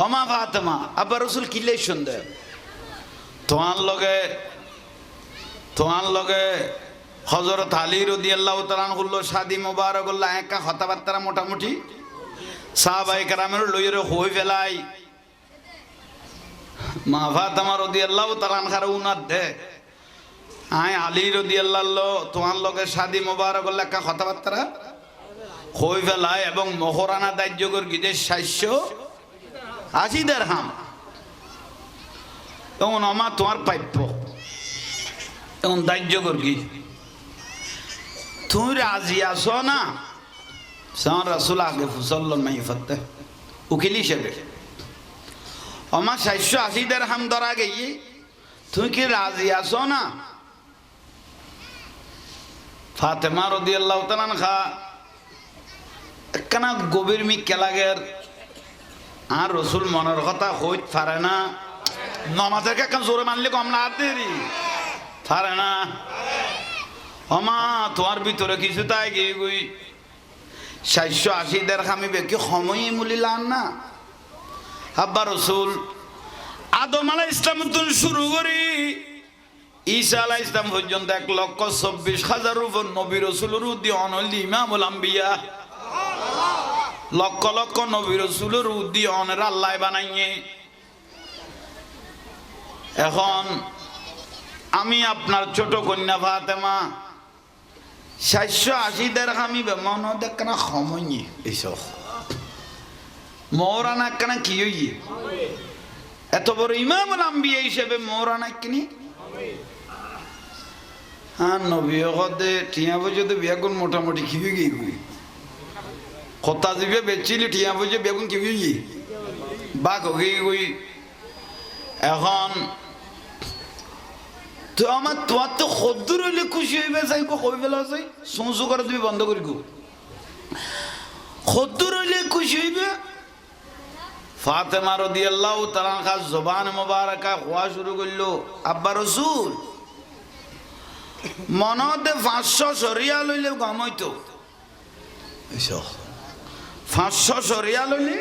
অমা ফাতেমা আব্বা রসুল কিলে সন্দেহ তোমার লগে হযরত আলী রাদিয়াল্লাহু তাআলা আনহু শাদি মোবারক আল্লাহ একা কথাবার্তা মোটামুটি সাহাবায়ে কেরামের লইরে হই ফেলাই মা ফাতেমা রাদিয়াল্লাহু তাআলা আনহার উনাত দে আয় আলী রাদিয়াল্লাহু তোমার লগে শাদি মোবারক আল্লাহ একা কথাবার্তা হই ফেলাই এবং মোহরানা দায়যোগর গিদে 780 দিরহাম এমন আমার তোমার প্রাপ্য এমন দায়যোগর কি তুমি রাজি আছো না সার রাসূল আগে ফুসল্লন নাই ফতে উকিল হিসেবে আমার 780 দিরহাম ধরা গিয়ে তুমি কি রাজি আছো না ফাতেমা রাদিয়াল্লাহু তাআলা আনহা একখানা গভীর মিক্কা লাগের আর রসুল মনের কথা হইত পারে না নমাজের একখান জোরে মানলে কম না দেরি পারে না অমা তোমার ভিতরে কিছু তাই গিয়ে গুই 780 দিরহাম কি সময় মূলিলাম না আব্বা রসুল আদম আলাইহিস সালাম থেকে শুরু করি ঈসা আলাইহিস সালাম পর্যন্ত 1,24,000 উপর নবী রাসূলের উদ্দীয়ন হল ইমামুল আম্বিয়া লক্ষ লক্ষ নবী রাসূলের উদ্দীয়নের আল্লাহ বানাইয়ে এখন আমি আপনার ছোট কন্যা ফাতেমা 780 দিরহামি বেমন দেখনা সময় নি এসব মোহরানা কেন কি হই এত বড় ইমামুল আম্বিয়া হিসেবে মোহরানা কিনি হ্যাঁ নবী হদে টিয়া বজে বিয়াগুন মোটামুটি কি হয়ে গই কথা দিবে বেচিলি টিয়া বজে বেগুন কি হই বাক হয়ে গই এখন তো আমার তোমার তো খদ্দুর হইলে খুশি হইবে যাই কই বেলা যাই সংসু করে তুমি বন্ধ করি গো খদ্দুর হইলে খুশি হইবে ফাতেমা রাদিয়াল্লাহু তাআলা আনহা জবান মুবারাকা হওয়া শুরু করলো আব্বা রাসূল মনতে 500 সরিয়া লইলে গম হইতো 500 সরিয়া লইলে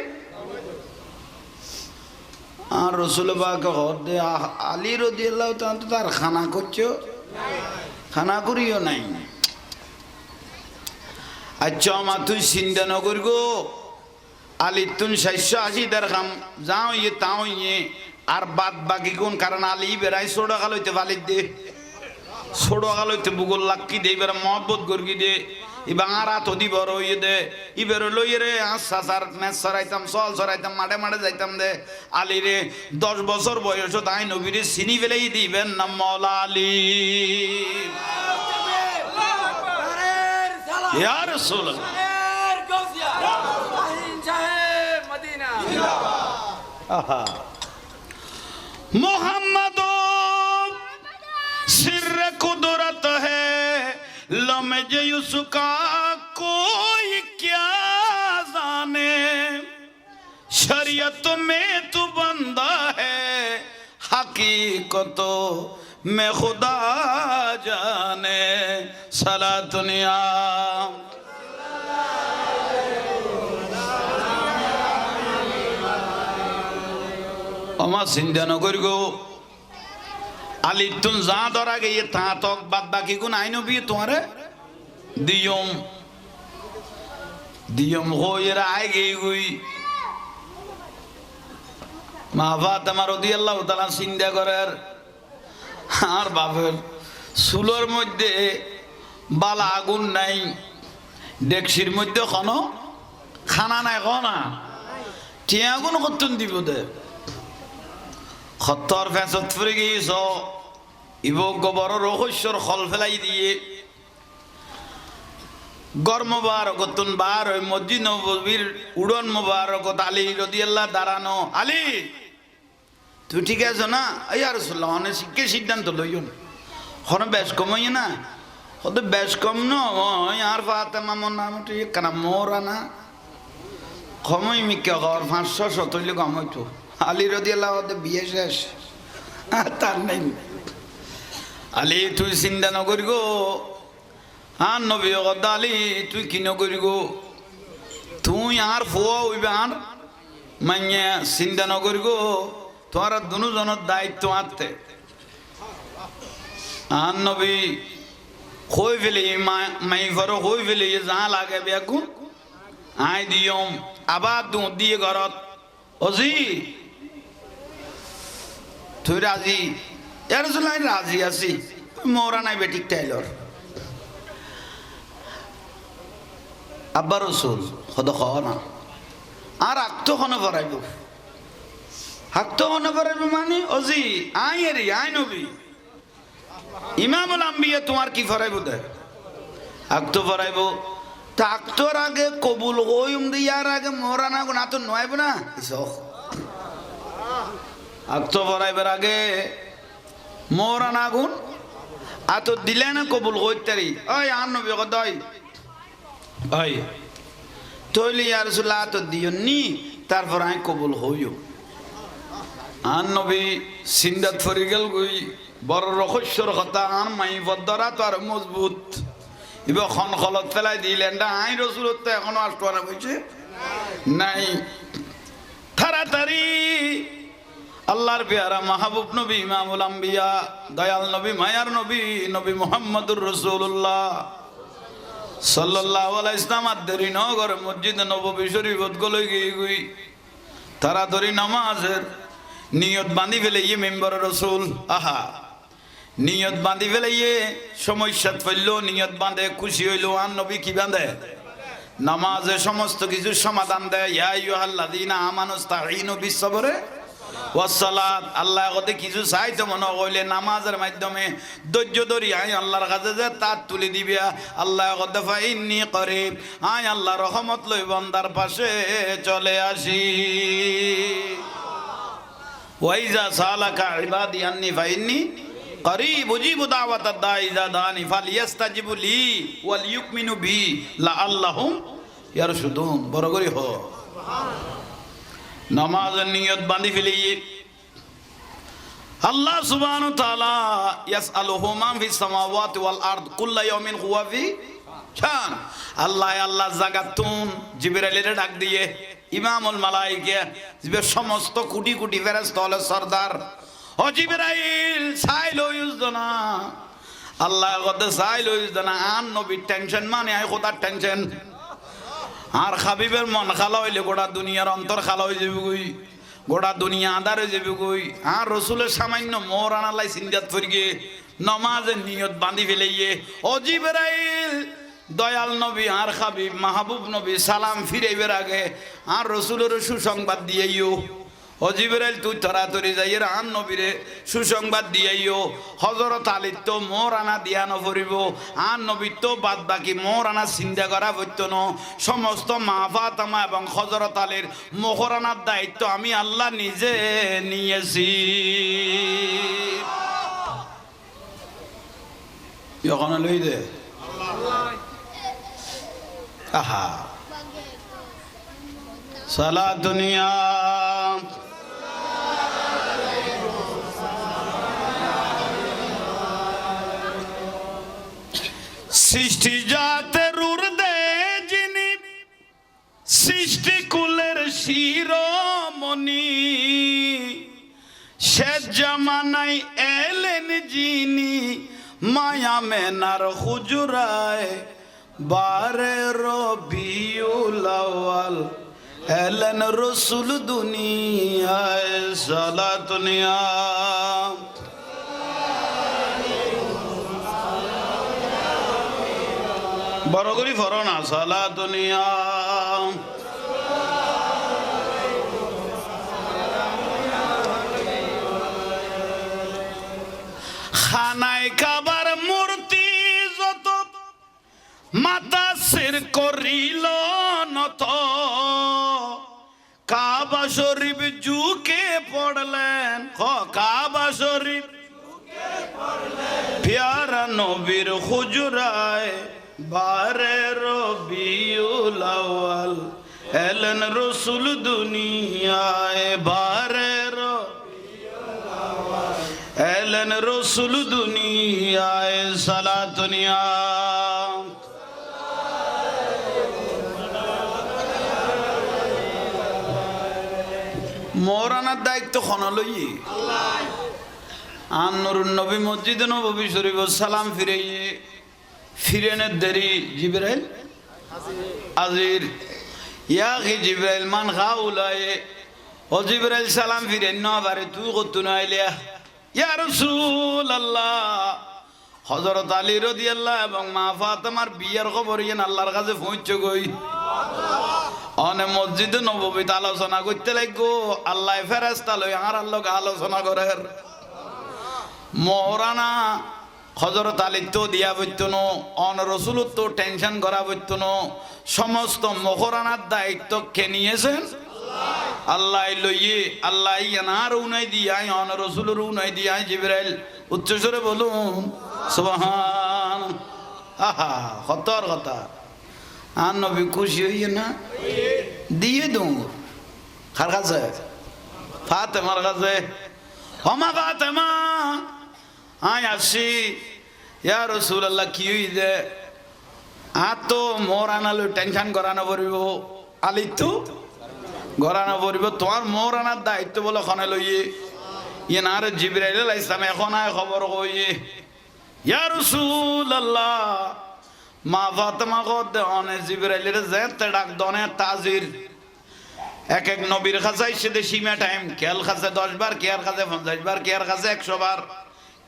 আর রসুল পাক হদে আলী রাদিয়াল্লাহু তাআলা তার খানা করছো খানা করিও নাই আচ্ছা মা তুই চিন্তা নকর গো আলী তুন 780 দিরহাম যাও ইয়ে তাও ইয়ে আর বাদ বাকি কোন কারণ আলী বেড়াই ছোট গালইতে বালিদ দে ছোট গালইতে বুগল লাক্কি দে এবার মহব্বত গর্গি দে ইবাঙারা তো দি বড় ইয়ে দে ইবের লইয়ে রে আসার ম্যাচ সরাইতাম সল সরাইতাম মাঠে মাঠে যাইতাম দে আলী রে 10 বছর বয়স তাই নবীরে চিনি ফেলেই দিবেন না মওলা আলী ইয়া রাসূলুল্লাহ मोहम्मद सिर कुदरत है लमज उसका कोई क्या जाने शरीयत में तू बंदा है हकीकत में खुदा जाने सला दुनिया আমার চিন্তা নকর গো আলী তুন যা ধরা গিয়ে তা তক বাদ বাকি কোন আইন বিয়ে তোমারে দিয়ম হইরা আয় গই গই মা ফাতেমা রাদিয়াল্লাহু তাআলা চিন্তা করার আর বাপের চুলোর মধ্যে বালা আগুন নাই ডেকসির মধ্যে কোনো খানা নাই না টিয়া আগুন কতন দিব দে খত্তর ফেসত ফুরে গিয়েছ ইবক বড় রহস্যর খল ফেলাই দিয়ে গরম মুবারকতুন বার ওই মসজিদ নববীর উড়ন মুবারকত আলী রাদিয়াল্লাহু দাঁড়ানো আলী তুই ঠিক আছো না ইয়া রাসূলুল্লাহ অনেক শিক্ষে সিদ্ধান্ত লইও না হন বেশ কমই না হত বেশ কম নয় আর ফাতেমা মোটামুটি কানা মোরানা কমই মিকে ঘর 500 তৈলে কম হইতো আলী রাদিয়াল্লাহু বিয়ে শেষ তার নাই আলী তুই চিন্তা নকরি গো আর নবী আলী তুই কি নকরি গো তুই আর ফুয়া হইবে আর মাইয়া চিন্তা নকরি গো তোমার দুজনের দায়িত্ব আনতে আন নবী কই ফেলে মাই ঘর কই ফেলে যা লাগে বেগুন আই দিয়ম আবার দুধ দিয়ে ঘরত অজি তুই রাজি এর জন্য রাজি আছি মোরা নাই বেটিক টাইলর আব্বা রসুল হদ খাওয়া না আর আক্ত খনে ভরাইব হাক্ত খনে ভরাইব মানে অজি আই এরি আই নবী ইমামুল আম্বিয়া তোমার কি ভরাইব দে আক্ত ভরাইব তা আক্তর আগে কবুল হইম দিয়ার আগে মোরা না গুণ আত নয়াইব না আক্ত ভরাইবার আগে মোরা না গুণ আত দিলে না কবুল হইতারি ওই আর নবী কদই ওই তৈলি আর রাসূলুল্লাহ তো দিও নি তারপর আই কবুল হইও আর নবী সিন্দাত ফরি গেল গই বড় রহস্যর কথা আর মাই বদরা তো আর মজবুত ইব খন খলত ফেলাই দিলেন না আই রাসূলত তো এখনো আষ্টনা হইছে নাই তাড়াতাড়ি আল্লাহর পেয়ারা মাহবুব নবী ইমামুল আম্বিয়া দয়াল নবী মায়ার নবী নবী মুহাম্মদুর রাসূলুল্লাহ সাল্লাল্লাহু আলাইহি ইসলাম আদরি নগর মসজিদ নববী শরীফত গলই গই তাড়াতাড়ি নামাজের নিয়ত বাঁধি ফেলে ইয়ে মেম্বার রাসূল আহা নিয়ত বাঁধি ফেলে ইয়ে সমস্যা ফেললো নিয়ত বাঁধে খুশি হইলো আর নবী কি বাঁধে নামাজে সমস্ত কিছু সমাধান দেয় ইয়া আইয়ুহাল্লাযীনা আমানুস্তাঈনু বিস-সাবরি ওয়াস-সালাত আল্লাহ কত কিছু চাইতে মনে হইলে নামাজের মাধ্যমে ধৈর্য ধরি আই আল্লাহর কাছে যে তার তুলে দিবে আল্লাহ কত ফাইন্নী করিব আই আল্লাহ রহমত লই বান্দার পাশে চলে আসি ওয়াইজা সালাকা ইবাদি আন্নী ফাইন্নী করিব উজিবু দাওয়াতাদ দাঈ ইযা দাআনি ফালিয়াস্তাজিবু লি ওয়াল ইউমিনু বি লাআল্লাহুম ইয়ারশুদুন বড় করে হ নামাজের নিয়ত বাঁধি ফেলিয়ে আল্লাহ সুবহানাহু ওয়া তাআলা ইয়াসআলুহু মান ফিস সামাওয়াতি ওয়াল আরদ কুল্লা ইয়াউমিন হুয়া ফি শান আল্লাহ জাগাতুন জিবরাইলের ডাক দিয়ে ইমামুল মালায়েকা যে সমস্ত কোটি কোটি ফেরেশতা হলো সরদার ও জিবরাইল সাইল ইউজনা আল্লাহ কত সাইল ইউজনা আন নবীর টেনশন মানে আই খোদার টেনশন আর হাবিবের মন খালা হইলে গোটা দুনিয়ার অন্তর খালা হয়ে যাবে গই গোটা দুনিয়া আদার হয়ে যাবে গই আর রসুলের সামান্য মোর আনালাই সিন্দাত ফরিগে নমাজের নিয়ত বাঁধি ফেলাইয়ে ও জিবরাইল দয়াল নবী আর হাবিব মাহবুব নবী সালাম ফিরাইবার আগে আর রসুলের সুসংবাদ দিয়েইও ও জিবরাইল তুই তাড়াতাড়ি যাইয়ের আন নবীরে সুসংবাদ দিয়াইও হযরত আলী তো মোর আনা দিয়া নফরিব আন নবী তো বাদ বাকি মোর আনা চিন্তা করা হইতো না সমস্ত মা ফাতেমা এবং হযরত আলীর মোহরানার দায়িত্ব আমি আল্লাহ নিজে নিয়েছি যখন লই দে আহা সালা দুনিয়া সৃষ্টি জাতের উর্দে যিনি সৃষ্টি কুলের শিরোমণি শেষ জামানায় এলেন যিনি মায়া মেনার হুজুরায় বারে রবিউল আউয়াল এলেন রসুল দুনিয়ায় সালাতুনিয়া বড় করি ফরনা সালাতুনিয়া খানায় কাবার মূর্তি যত মাতা সির করিল নত কাবা শরীফ ঝুঁকে পড়লেন কাবা শরীফ প্যারা নবীর হুজরায় বারে রবিউল আউয়াল এলেন রসুল দুনিয়ায় বারে এলেন রসুল দুনিয়ায় সালাতুনিয়া মোরানার দায়িত্ব খন লই আর নুরুন নবী মসজিদ নববী শরীফ সালাম ফিরেনের দেরি জিবরাইল আজির ইয়া কি জিবরাইল মান খাউলায়ে ও জিবরাইল সালাম ফিরেন না বারে তুই কত নাইলিয়া ইয়া রাসূলুল্লাহ হযরত আলী রাদিয়াল্লাহু এবং মা ফাতেমার বিয়ের খবর ইন আল্লাহর কাছে পৌঁছে গই অনে মসজিদে নববীতে আলোচনা করতে লাগো আল্লাহ ফেরেশতা লই আর আল্লাহ আলোচনা করের মোরানা হযরত আলী তো দিয়া বইতনো অন রাসূল তো টেনশন করা বইতনো সমস্ত মোহরানার দায়িত্ব কে নিয়েছেন আল্লাহ লইয়ে আল্লাহ ইয়ানার উনাই দিয়াই অন রাসূলের উনাই দিয়াই জিবরাইল উচ্চস্বরে বলুন সুবহান আহা খতর কথা আর নবী খুশি হইয়ে না দিয়ে দূর কার কাছে ফাতেমার কাছে ওমা ফাতেমা আয় আসি ইয়া রাসূলুল্লাহ কি হইছে আ তো মোর আনালো টেনশন করানো পড়িব আলি তো গরানো পড়িব তোমার মোর আনার দায়িত্ব বলে খনে লইয়ে ইয়ে না রে জিবরাইল আলাইহিস সালাম এখন আয় খবর কইয়ে ইয়া রাসূলুল্লাহ মা ফাতেমা কত অনে জিবরাইলের যেতে ডাক দনে তাজির এক এক নবীর কাছে এসে সীমা টাইম খেয়াল কাছে 10 বার কেয়ার কাছে 50 বার কেয়ার কাছে 100 বার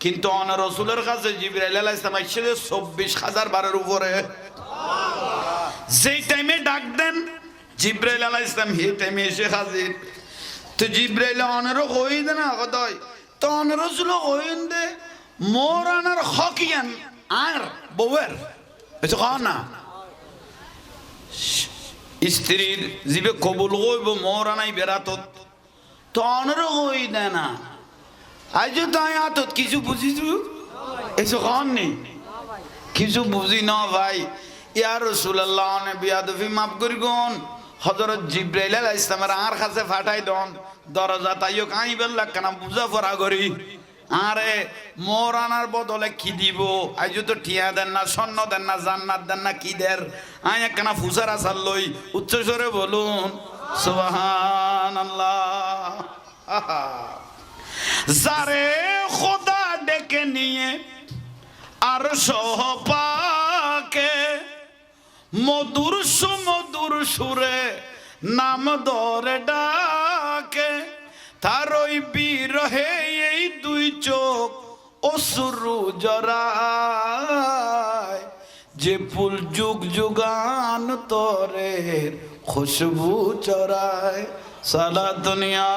কিন্তু অনে রাসূলের কাছে জিবরাইল আলাইহিস সালাম এসে 24000 বারের উপরে যেই টাইমে ডাক দেন জিবরাইল আলাইহিস সালাম এই টাইমে এসে হাজির তো জিবরাইল অনেরও কই দেন কতই তো অনে রাসূল কইন দে মোরানার হকিয়ান আর বউয়ের এটা কানা স্ত্রীর জিবে কবুল হইব মোরানাই বেরাতত তো অনেরও কই দে না আজ তাই আতত কিছু বুঝিছু এসো কান নেই কিছু বুঝি না ভাই ইয়া রাসূলুল্লাহ অনে বিয়াদফি মাফ করি গন হযরত জিবরাইল আলাইহিস সালামের আর কাছে ফাটাই দন দরজা তাইও কাই বেল্লা কানা বুঝা পড়া করি আরে মোরানার বদলে কি দিব আজ তো ঠিয়া দেন না স্বর্ণ দেন না জান্নাত দেন না কি দের আয় একখানা ফুসার আসার লই উচ্চস্বরে বলুন সুবহানাল্লাহ যারে খোদা ডেকে নিয়ে আর সহপাকে মধুর সুমধুর সুরে নাম ধরে ডাকে তার ওই বিরহে এই দুই চোখ অশ্রু জরায় যে ফুল যুগ যুগান তরে খুশবু চরায় সালা দুনিয়া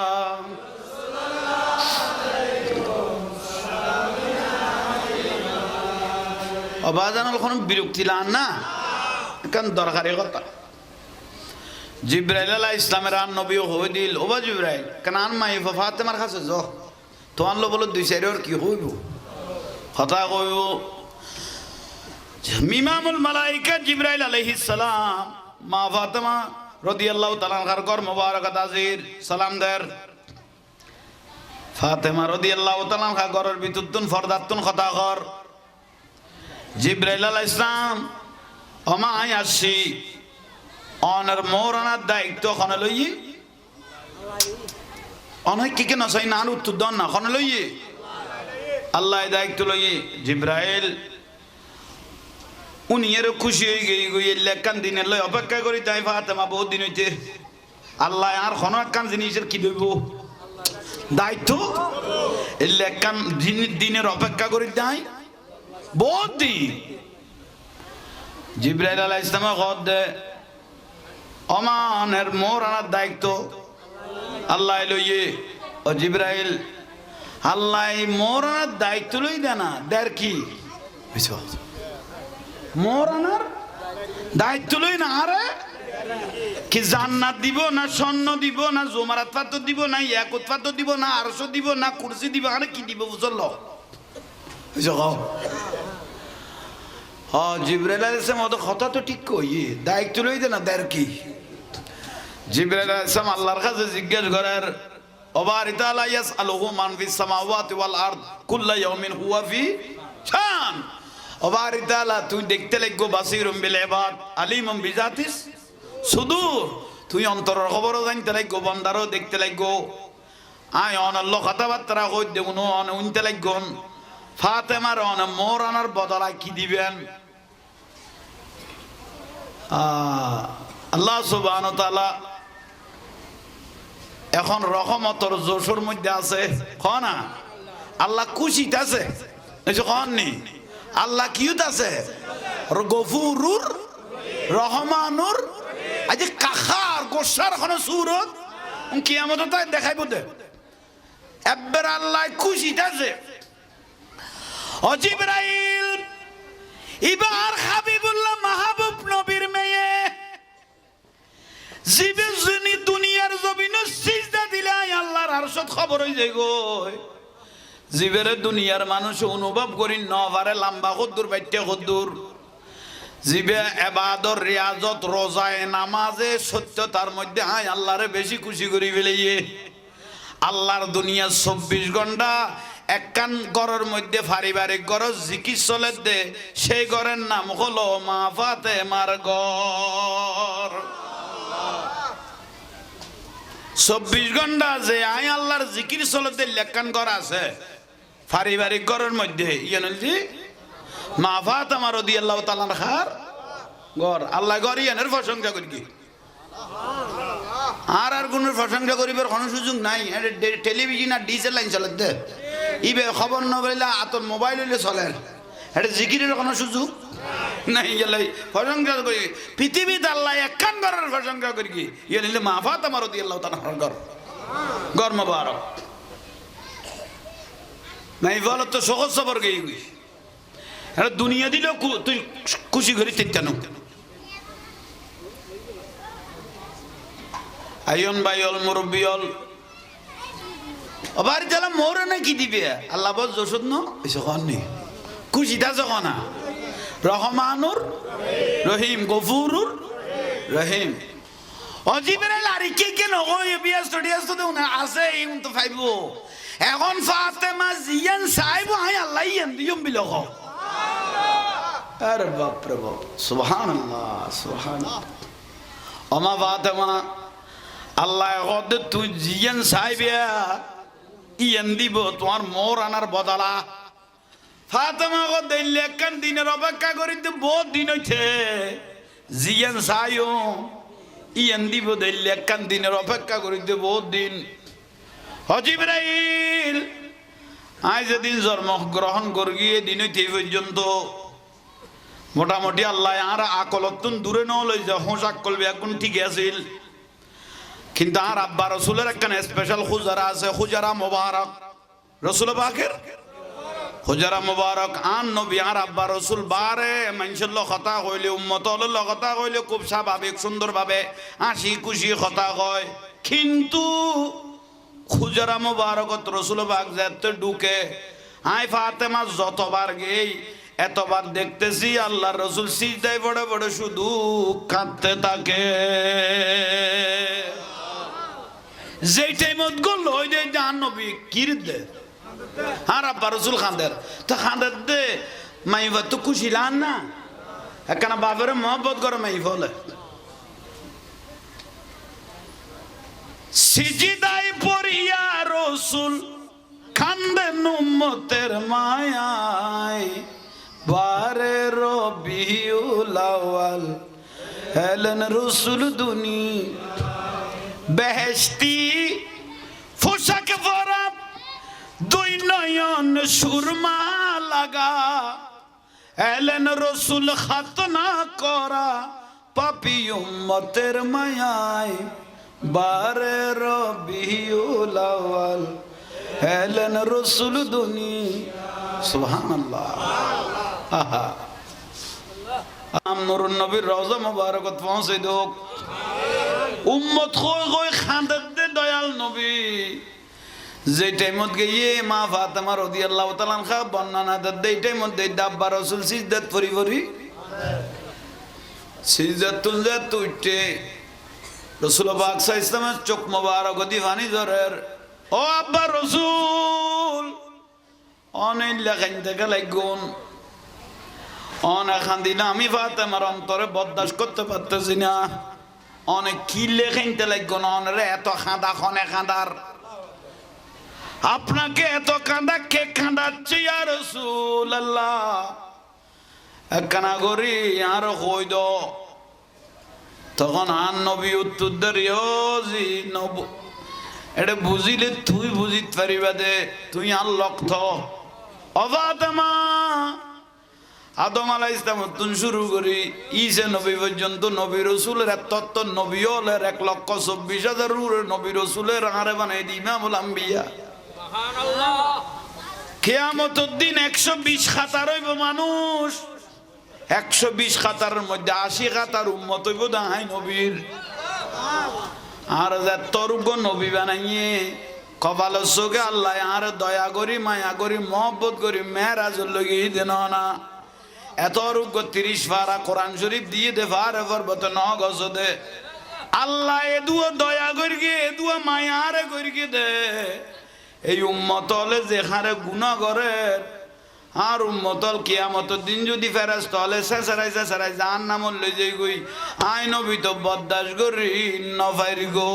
অবাজানুল কোন বিরক্তি লান না কারণ দরকারি কথা জিবরাইল আলাইহিস সালামের আর নবী হই দিল ওবা জিবরাইল কানান মাই ফাতেমার কাছে যো তো আনলো বলো দুই সাইডের কি হইব কথা কইব ইমামুল মালায়েকা জিবরাইল আলাইহিস সালাম মা ফাতেমা রাদিয়াল্লাহু তাআলা আনহার ঘর মোবারকাত হাজির সালাম দের ফাতেমা রাদিয়াল্লাহু তাআলা আনহা ঘরের ভিতরতুন ফরদাতুন কথা কর জিবরাইল আলাইহিস সালাম ওমা আই আসি অনার মোরানার দায়িত্ব খনে লইয়ে অনেক কি কেন সাই না উত্তর দন না খনে লইয়ে আল্লাহ দায়িত্ব লইয়ে জিবরাইল উনি এর খুশি হয়ে গই গই লেখান দিনের লই অপেক্ষা করি তাই ফাতেমা বহুত দিন হইতে আল্লাহ আর খন একখান জিনিসের কি দেব দায়িত্ব লেখান দিনের অপেক্ষা করি তাই বহুত দিন জিবরাইল আলাইহিস সালাম কত দে অমানের মোরানার দায়িত্ব আল্লাহ লইয়ে ও জিবরাইল আল্লাহ মোরানার দায়িত্ব লই দে না দের কি মোরানার দায়িত্ব লই না আরে কি জান্নাত দিব না স্বর্ণ দিব না জমারাত পাথর দিব না ইয়াকুত পাথর দিব না আরশ দিব না কুরসি দিব আরে কি দিব বুঝলো হ্যাঁ জিবরাইল আলাইহিস সালাম ওদের কথা তো ঠিক কই দায়িত্ব লই দে না দের কি জিবরাইল আলাইহিস সালাম আল্লাহর কাছে জিজ্ঞেস করার ওবারি তাআলা ইয়াসআলুহু মান ফিস সামাওয়াতি ওয়াল আরদ কুল্লু ইয়াউমিন হুয়া ফি শান ওবারি তাআলা তুই দেখতে লাগো বাসিরুম বিল ইবাদ আলিমুম বিজাতিস সুদূর তুই অন্তরের খবরও জানতে লাগো বান্দারও দেখতে লাগো আয় অনল্য কথাবার্তা কই দেবুন অন উনতে লাগন ফাতেমার অন মোর আনার বদলায় কি দিবেন আল্লাহ সুবহানাহু ওয়া তাআলা এখন রহমতর জোশর মধ্যে আছে না আল্লাহ খুশিতে আছে কননি আল্লাহ কিউত আছে গফুরুর রহমানুর আজ কাখার গোসার কোন সুরত কিয়ামত তাই দেখাইব দে এবার আল্লাহ খুশিতে আছে ও জিবরাইল এবার হাবিবুল্লাহ মাহবুব নবীর মেয়ে জিবে যিনি দুনিয়ার জমিনে সিজদা দিলে আল্লাহর আরশত খবর হই যায় গো জিবের দুনিয়ার মানুষ অনুভব করি ন পারে লম্বা কদ্দুর বাইতে কদ্দুর জিবে ইবাদত রিয়াজত রোজায় নামাজে সত্যতার মধ্যে হাই আল্লাহরে বেশি খুশি করি ফেলিয়ে আল্লাহর দুনিয়া 24 ঘন্টা একখান ঘরের মধ্যে পারিবারিক ঘর জিকির চলে দে সেই ঘরের নাম হলো মা ফাতেমার ঘর 24 ঘন্টা যে আই আল্লাহর জিকির চলে দে লেখান ঘর আছে পারিবারিক ঘরের মধ্যে ইয়ানজি মা ফাতেমা রাদিয়াল্লাহু তাআলা আনহার ঘর আল্লাহ ঘর ইয়ানের প্রশংসা করি কি আর কোন প্রশংসা করিবার কোনো সুযোগ নাই টেলিভিশন আর ডিজেল লাইন চলে দে ইবে খবর ন বইলা আতর মোবাইল হইলে চলে এটা জিকিরের কোনো সুযোগ নাই গেলাই প্রশংসা করি পৃথিবীতে আল্লাহ একখান ঘরের প্রশংসা করি কি ইয়ে নিলে মা ফাতেমা রাদিয়াল্লাহু তাআলা ঘর ঘর মোবারক নাই বলো তো সহজ সবর গই এটা দুনিয়া দিল তুই খুশি করি তেন আইন বাইল মুরব্বিয়ল আবার যারা মোরে নাকি দিবে আল্লাহ বল জোসদ ন এসে কননি খুশিটা যখন না রহমানুর রহিম গফুরুর রহিম অজিবরাইল আর কে নগো বিয়াস টোডিয়াস তো না আছে এই তো ফাইবো এখন ফাতেমা জিয়ান সাহেব হাই আল্লাহ ইয়ান দিয়ম বিলখ আরে বাপ রে বাপ সুবহানাল্লাহ সুবহানাল্লাহ ওমা ফাতেমা আল্লাহ কদ তুই জিয়ান সাহেবিয়া ইয়ান দিব তোমার মোর আনার বদলা ফাতেমা কদ লেখান দিনের অপেক্ষা করি তো বহুত দিন হইছে জিয়ান সাইও ইয়ান দিব লেখান দিনের অপেক্ষা করি তো বহুত দিন জিবরাইল আজ যেদিন জন্মগ্রহণ করি গিয়ে দিন হইতে পর্যন্ত মোটামুটি আল্লাহ আর আকলতুন দূরে ন লই যা হোস আকল এখন ঠিক আছিল কিন্তু আর আব্বা রসুলের একখানে স্পেশাল খুজারা আছে খুজারা মোবারক রসুল পাকের খুজারা মোবারক আন নবী আর আব্বা রসুল বারে মানুষের কথা কইলে উম্মতর কথা কইলে খুব স্বাভাবিক সুন্দরভাবে হাসি খুশি কথা কয় কিন্তু খুজারা মোবারকত রসুল পাক যেতে ঢুকে আই ফাতেমা যতবার গেই এতবার দেখতেছি আল্লাহর রসুল সিজদায় পড়ে পড়ে শুধু কাঁদতে থাকে যেই টাইমত গল ওই যে জান নবী কির দে আর আব্বা রসুল খান্দের তো খান্দের দে মাইবা তো খুশি লান না একখানা বাপের মহব্বত করে মাই বলে সিজদায় পড়িয়া রসুল খান্দেন উম্মতের মায়ায় বারে রবিউল আউয়াল এলেন রসুল দুনি বেহেশতি পোশাক পরা দুই নয়ন সুরমা লাগা এলেন রসুল খাতনা করা পাপী উম্মতের মায়ায় বারে রবিউল আউয়াল এলেন রসুল দুনি সুবহানাল্লাহ আহা নুরুন নবীর রওজা মুবারকত পৌঁছে দোক উম্মত কই কই খান্দাত দে দয়াল নবী যে টাইমত গিয়ে মা ফাতেমা রাদিয়াল্লাহু তাআলা আনহা বর্ণনা দেয় এই টাইমত দেই আব্বা রাসূল সিজদাত পরি পরি সিজদাত তুলতে তুইতে রাসূল পাক সাল্লাল্লাহু আলাইহি ওয়াসাল্লামের চোখ মোবারক দি পানি ঝরের ও আব্বা রাসূল অনেক লেখান থেকে লাগুন অনেক খান্দি না আমি ফাতেমার অন্তরে বরদাস্ত করতে পারতেছি না অনেক কি লেখাইতে লাগুন অনেরে এত খাঁদা খনে খাঁদার আপনাকে এত কাঁদা কে কাঁদাচ্ছে ইয়া রাসূলুল্লাহ একখানা করি আর কই দ তখন আর নবী উত্তর দেরি নব এটা বুঝিলে তুই বুঝিত পারিবা দে তুই আর লক্ষ অবাতমা আদম আলাইহিস সালাম তুন শুরু করি ঈসা নবী পর্যন্ত নবী রাসূলের তত্ত্ব নবী হলের 1,24,000 নবী রাসূলের আরে বানাই দি ইমামুল আম্বিয়া সুবহানাল্লাহ কিয়ামতের দিন 120 খাতার হইব মানুষ 120 খাতারের মধ্যে 80 খাতার উম্মত হইব দাই নবীর আর যে তরুগ নবী বানাইয়ে কপালের চোখে আল্লাহ আর দয়া করি মায়া করি মহব্বত করি মেরাজের লগে দেন না এত রোগ্য 30 পারা কোরআন শরীফ দিয়ে দে পারে পর্বত ন গজ দে আল্লাহ এদুয়া দয়া করি গে এদুয়া মায়া আরে করি গে দে এই উম্মত হলে যেখানে গুনাহ করে আর উম্মতল কিয়ামতের দিন যদি ফেরেশতা হলে সেসারাই জাহান্নামে লই যাই গই আই নবী তো বরদাশ করি নফাইর গো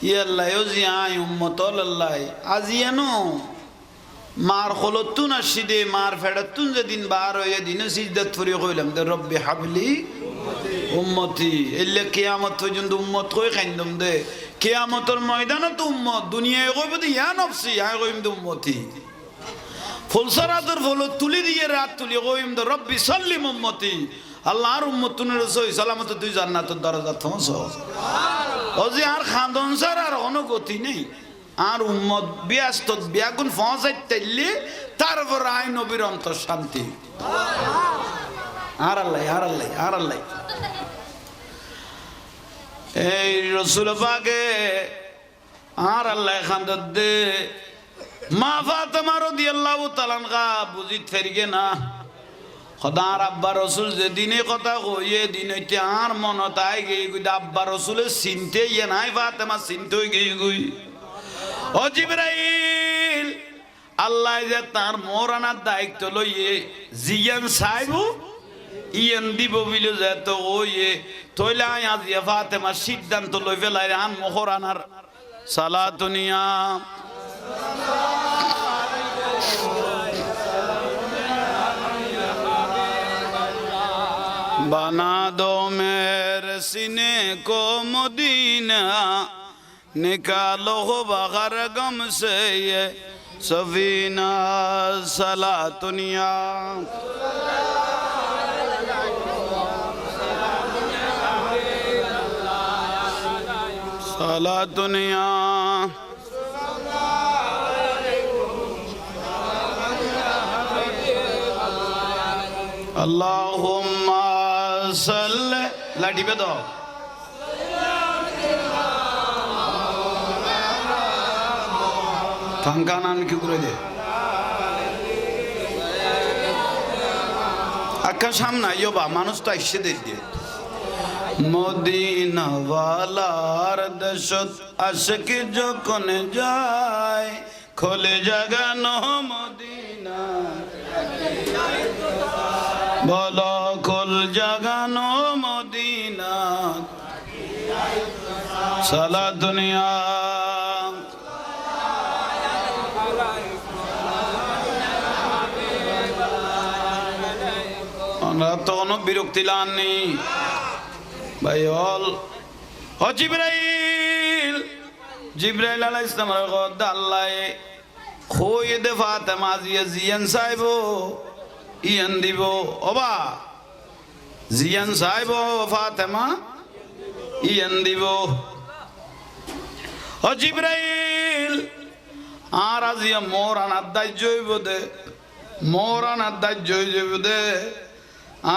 ইয়াল্লাহ ওজি আই উম্মতল আল্লাহ আজিয়ানো মার খলতুন আসিদে মার ফেড়াতুন যেদিন বার হয়ে দিনে সিজদাত ফুরি কইলাম দে রব্বি হাবলি উম্মতি এলে কিয়ামত পর্যন্ত উম্মত কই খাইন্দম দে কিয়ামতের ময়দানে তো উম্মত দুনিয়ায় কইব দি ইয়া নফসি আই কইম দে উম্মতি ফুলসরাতের ফুল তুলি দিয়ে রাত তুলি কইম দে রব্বি সাল্লিম উম্মতি আল্লাহর উম্মত তুনের সই সালামত তুই জান্নাতের দরজা পৌঁছ সুবহানাল্লাহ ওজি আর খান্দন সার আর অনুগতি নেই আর উম্মত ব্যস্ত ব্যাগুন পৌঁছাইতেলে তারপর আই নবীর অন্তর শান্তি আর আল্লাহ এই রাসূল পাকে আর আল্লাহ খান্দত দে মা ফাতেমা রাদিয়াল্লাহু তাআলা আনহা বুঝিত ফেরিগে না খোদার আব্বা রাসূল যে দিনে কথা কইয়ে দিন হইতে আর মনত আই গই আব্বা রাসূলের চিনতে ইয়ে নাই ফাতেমা চিনতে গই গই ও জিবরাইল আল্লাহ যে তার মোরানার দায়িত্ব লইয়ে জিয়ান সাইবু ইয়েন দিব বিলে যে তো ওয়ে তইলা আজ ফাতেমা সিদ্ধান্ত লই ফেলাই আন মোহরানার সালাতুনিয়া बना दो मेरे सीने को मदीना निकालो बगैर गम से ये सफीना सलातुनिया सलातुनिया अल्लाहुम्मा सल्ले लाठी पे दो ফাঙ্কানান কি করে দে আকা সামনে ইয়োবা মানুষ তো এসে দেখে মদিনা ওয়ালার দেশত আশিক যখন যায় খোলে জাগানো মদিনা বলো খোল জাগানো মদিনা সালা দুনিয়া আমরা তো কোনো বিরক্তি লাননি ভাই হল ও জিবরাইল জিবরাইল আলাইহিস সালামের কথা আল্লাহ খোয়ে দে ফাতেমা জিয়ান সাহেব ইয়ান দিব ওবা জিয়ান সাহেব ফাতেমা ইয়ান দিব ও জিবরাইল আর আজিয়া মোর আনাদাই জইব দে মোর আনাদাই জইব দে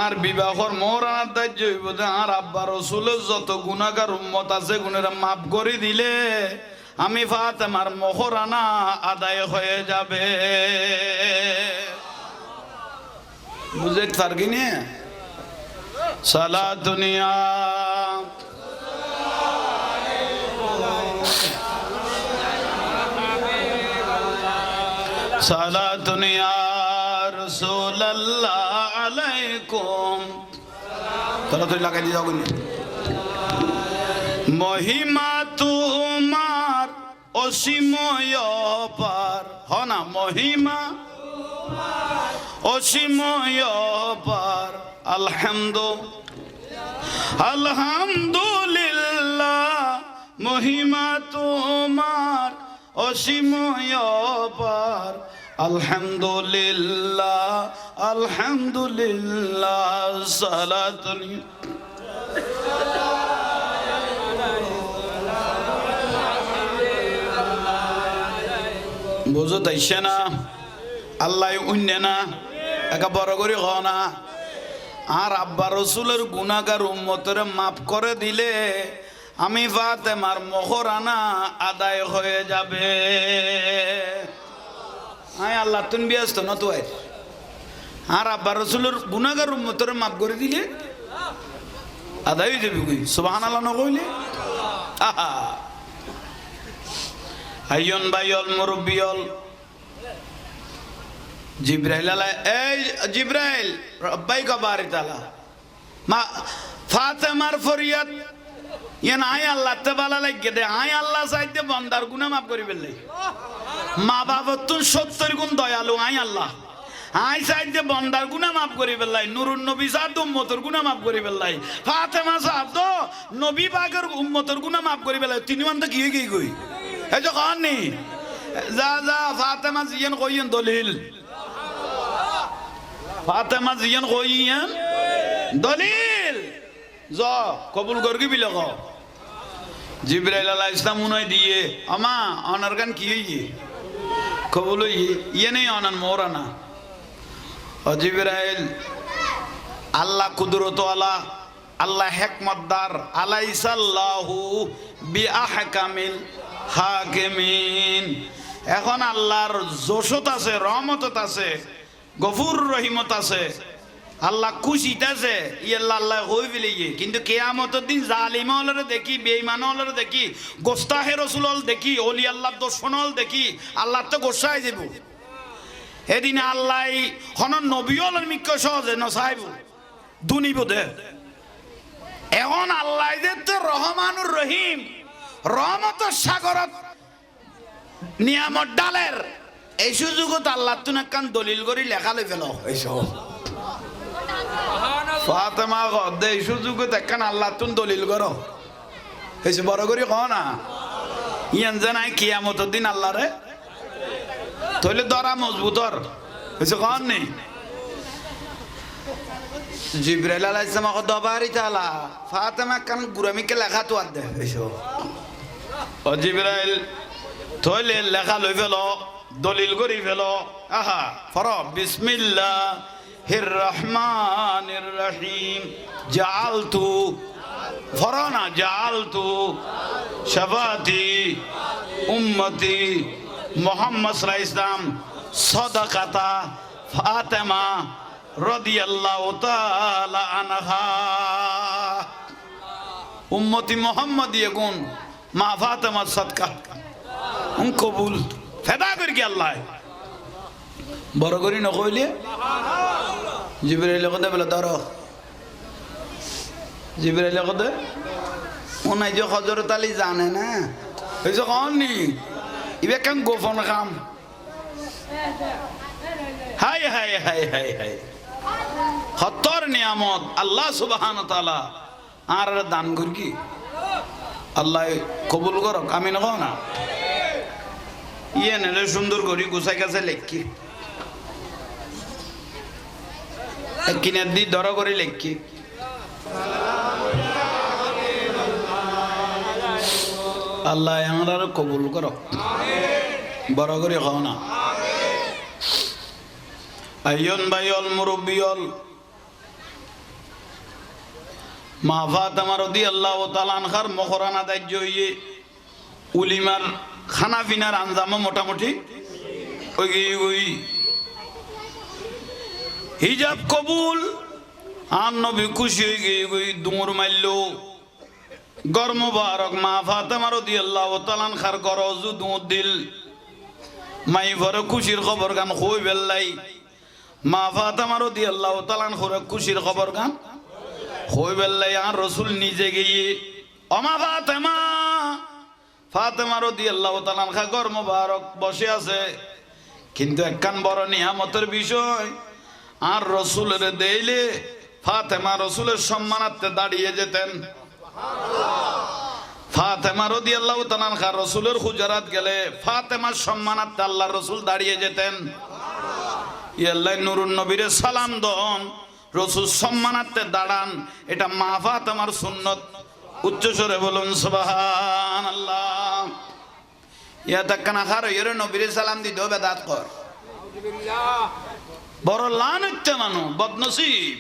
আর বিবাহর মোর আনাদাই জইব দে আর আব্বা রাসূলের যত গুনাহগার উম্মত আছে গুনাহরা maaf করে দিলে আমি ফাতেমার মোহরানা আদায় হয়ে যাবে বুঝে পারগি না সালাত দুনিয়া সালাত দুনিয়া রাসূলুল্লাহ আলাইকুম তোরা তো লাগাই যাও মহিমা তু অসীময় পার হনা মহিমা অসীময় পার আলহামদুলিল্লাহ মহিমা তোমার অসীময় পার আলহামদুলিল্লাহ আলহামদুলিল্লাহ সালাতুন বুঝো তাইছে না আল্লাহ উন্নে না একা বড় করে হ না আর আব্বা রসুলের গুনাহগার উম্মতের মাফ করে দিলে আমি ফাতেমার মহরানা আদায় হয়ে যাবে আয় আল্লাহ তুমি ব্যস্ত না তো আর আব্বা রসুলের গুনাহগার উম্মতের মাফ করে দিলে আদায় হয়ে যাবে কই সুবহানাল্লাহ না কইলে আহা আইয়ন ভাইয়ল মুরব্বিয়ল জিব্রাইল এই জিব্রাইল রব্বাই কবারি তাআলা মা ফাতেমার ফরিয়াদ ইয়ান আয় আল্লাহ তে বালা লাগে দে আয় আল্লাহ চাইতে বান্দার গুনাহ maaf করি ফেললে মা বাবা তুই 70 গুণ দয়ালু আয় আল্লাহ আয় চাইতে বান্দার গুনাহ maaf করি ফেললাই নূরুন নবী সাদ উম্মতের গুনাহ maaf করি ফেললাই ফাতেমা সাদ তো নবী পাকের উম্মতের গুনাহ maaf করি ফেললাই তিন মান তো কি কই এই যে কানি যা যা ফাতেমা জিয়ান কইন দলিল ফাতেমা জিয়ান কইন দলিল জ কবুল করবি বিল ক জিবরাইল আলাইহিস সালাম উনাই দিয়ে আমা অনার গান কি হইয়ে কবুল হইয়ে ইয়ে নেই অনান মোরানা ও জিবরাইল আল্লাহ কুদরত আলা আল্লাহ হিকমতদার আলাইসাল্লাহু বিআহকামিল হাকিমিন এখন আল্লাহর জোশত আছে রহমত আছে গফুর রহিমত আছে আল্লাহ খুশিতে আছে ইয়াল্লাহ আল্লাহ হই ফেলিয়ে কিন্তু কিয়ামতের দিন জালিম হলরে দেখি বেঈমান হলরে দেখি গোস্তাহে রাসূল হল দেখি ওলি আল্লাহর দুশমন হল দেখি আল্লাহ তো গোসায় যাব এদিন আল্লাহ হন নবী হলর মিক্ক সহজে নসাইব দুনিব দে এখন আল্লাহ যে তো রহমানুর রহিম রহমতের সাগরত নিয়ামত ডালের এই সুযোগত আল্লাহ তুন একখান দলিল করি লেখা লই ফেল এইসব ফাতেমা গদে এই সুযোগত একখান আল্লাহ তুন দলিল করো এইসব বড় করি ক না ইয়ান জানাই কিয়ামতের দিন আল্লাহ রে তইলে দরা মজবুতর এইসব কন নেই জিবরাইল আলাইহিস সালাম দবারি তাআলা ফাতেমা কান গুরামিকে লেখা তো আর দে এইসব ও জিবরাইল তইলে লেখা লই ফেল দলিল করি ফেল আহা ফর বিসমিল্লাহির রহমানির রহিম জাআলতু ফরনা জাআলতু শাফাতি উম্মতি মুহাম্মদ সাল্লাল্লাহু আলাইহি ওয়াসাল্লাম সাদাকাতা ফাতেমা রাদিয়াল্লাহু তাআলা আনহা উম্মতি মুহাম্মাদিয়া গুন মা ফাতেমা সদকা কবুল ফেদা করি কি আল্লাহ বড় করি না কইলে জিবরাইল কদে বলে ধরো জিবরাইল কদে ওনাই যে হযরত আলী জানে না এই যে কননি ইবে কেন গোপন কাম হাই হাই হাই হাই হাই খতর নিয়ামত আল্লাহ সুবহানাহু ওয়া তাআলা আর দান করি কি আল্লাহ কবুল করক আমিন কও না ইয়ে নেলে সুন্দর করি গুছাই কাছে লেখি কিনার দি ধর করে লেখি আল্লাহ আমরা কবুল করো বড় করে খাও না আইয়ন ভাইয়ল মুরব্বিয়ল মা ফাতেমা রাদিয়াল্লাহু তাআলা আনহার মহরানা দায়িত্ব হইয়ে উলিমার খানা পিনার আঞ্জামও মোটামুটি ওই হিজাব কবুল আর নবী খুশি হয়ে গিয়ে ওই দুমুর মারল গর মুবারক মা ফাতেমা রাদিয়াল্লাহু তাআলা আনহার গরজু দুধ দিল মাই ভরে খুশির খবর গান কই বেল্লাই মা ফাতেমা রাদিয়াল্লাহু তাআলা আনহার খুশির খবর গান কই বেল্লাই আর রাসূল নিজে গিয়ে ও মা ফাতেমা ফাতেমা রাদিয়াল্লাহু তাআলা আনহা ঘর মোবারক বসে আছে, কিন্তু একখান বড় নিয়ামতের বিষয়, আর রসুলের দেইলে ফাতেমা রসুলের সম্মানার্থে দাঁড়িয়ে যেতেন। ফাতেমা রাদিয়াল্লাহু তাআলা আনহা রসুলের হুজরাত গেলে ফাতেমার সম্মানার্থে আল্লাহ রসুল দাঁড়িয়ে যেতেন। ইয়াল্লাহ নুরুন নবীরে সালাম দন, রসুল সম্মানার্থে দাঁড়ান, এটা মা ফাতেমার সুন্নত। উচ্চস্বরে বলুন সুবহানাল্লাহ। ইয়া তাকানা খার ইরে নবীরে সালাম দি দো বেদাত কর, বড় লানত মানু বদনসিব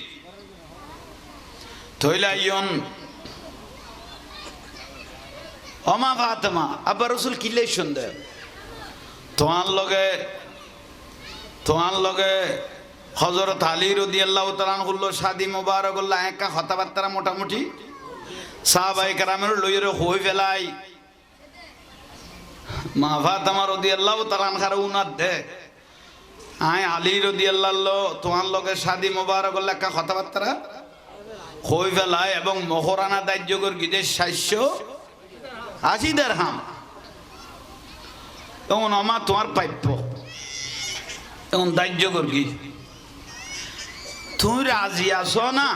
থইলাইয়ন। ওমা ফাতেমা আবার রসুল কিলে শুনদে তোমার লগে হযরত আলী রাদিয়াল্লাহু তাআলা আনহু শাদি মুবারক আল্লাহ একা কথাবার্তা মোটামুটি সাহাবায়ে কেরামের লইরে হই ফেলাই। মা ফাতেমা রাদিয়াল্লাহু তাআলা আনহার উনাত দে আয় আলী রাদিয়াল্লাহু তোমার লগে শাদি মুবারক আল্লাহ একা কথাবার্তা হই ফেলাই, এবং মোহরানা দায়িত্বকর গিদেশ 780 দিরহাম। তখন আমা তোমার প্রাপ্য, তখন দায়িত্বকর কি তুমি রাজি আছো না?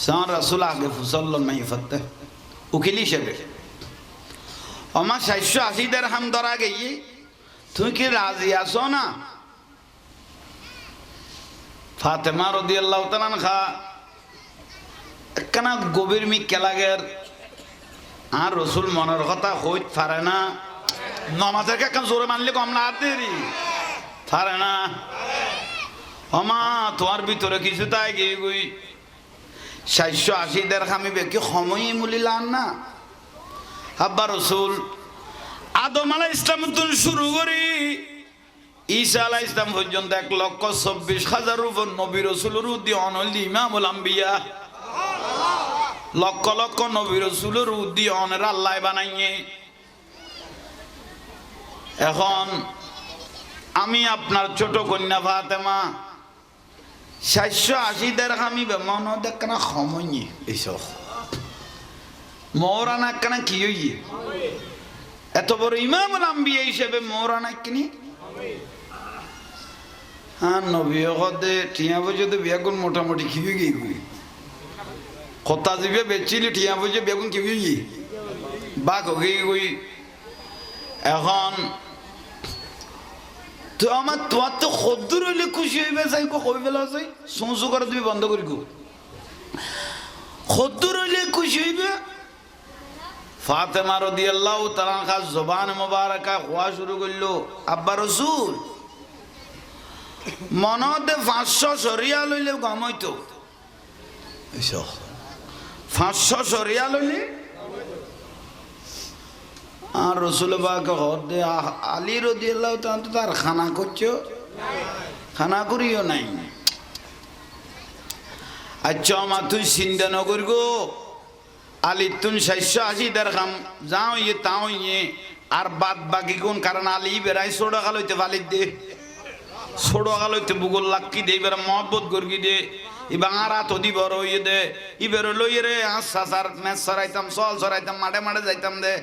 সার রাসূল আগে ফুসল্লাল মাইফাতে উকিল হিসেবে আমার 780 দিরহাম ধরা গিয়ে তুমি কি রাজি আছো না? ফাতেমা রাদিয়াল্লাহু তাআলা আনহা একখানা গভীর মিক্কা লাগের, আর রসুল মনের কথা হইত পারে না। নমাজের একখান জোরে মানলে কম না দেরি পারে না। অমা তোমার ভিতরে কিছু তাই গিয়ে গুই 780 দিরহামি বেকি সময়ই মুলিলাম না। আব্বা রসুল আদম আলাইহিস সালাম থেকে শুরু করি ঈসা আলাইহিস সালাম পর্যন্ত 1,24,000 উপর নবী রসুলের উদ্দীয়ন ইমামুল আম্বিয়া। লক্ষ লক্ষ নবী রসুলের উদ্দীয়নের আল্লাহ বানাইয়ে। এখন আমি আপনার ছোট কন্যা ফাতেমা 780 দিরহামি বেমন দেখনা সময় এইসব মৌরানা কেনা কি হইয়ে এত বড় ইমামুল আম্বিয়া হিসেবে মৌরানা কিনি। হ্যাঁ নবী হদে টিয়া বুঝে বেগুন মোটামুটি খিয়ে গিয়ে কথা দিবে বেচিলি টিয়া বুঝে বেগুন কি হইয়ে বাঘ হয়ে গই। এখন তো আমার তোমার তো খদ্দুর হইলে খুশি হইবে চাই কই বেলা চাই সংসু করে তুমি বন্ধ করি গো। খদ্দুর হইলে খুশি হইবে। ফাতেমা রাদিয়াল্লাহু তাআলা আনহা জবান মুবারাকা হওয়া শুরু করলো, আব্বা রসুল মনতে 500 সরিয়া লইলে গম হইতো। 500 সরিয়া লইলে আর রসুল বাকে হর দে আলী রাদিয়াল্লাহু তাআলা তার খানা করছো, খানা করিও নাই। আচ্ছা মা তুই চিন্তা নকর গো, আলী তুন 780 দিরহাম যাও ইয়ে তাও ইয়ে, আর বাদ বাকি কোন কারণ আলী বেড়াই ছোড়া খাল হইতে ভালি দে, ছোড়া খাল হইতে বুগল লাক্কি দে, এবার মহব্বত করবি দে, এবার রাত অদি বড় হইয়ে দে, এবার লইয়ে রে আসার ম্যাচ সরাইতাম চল সরাইতাম মাঠে মাঠে যাইতাম দে।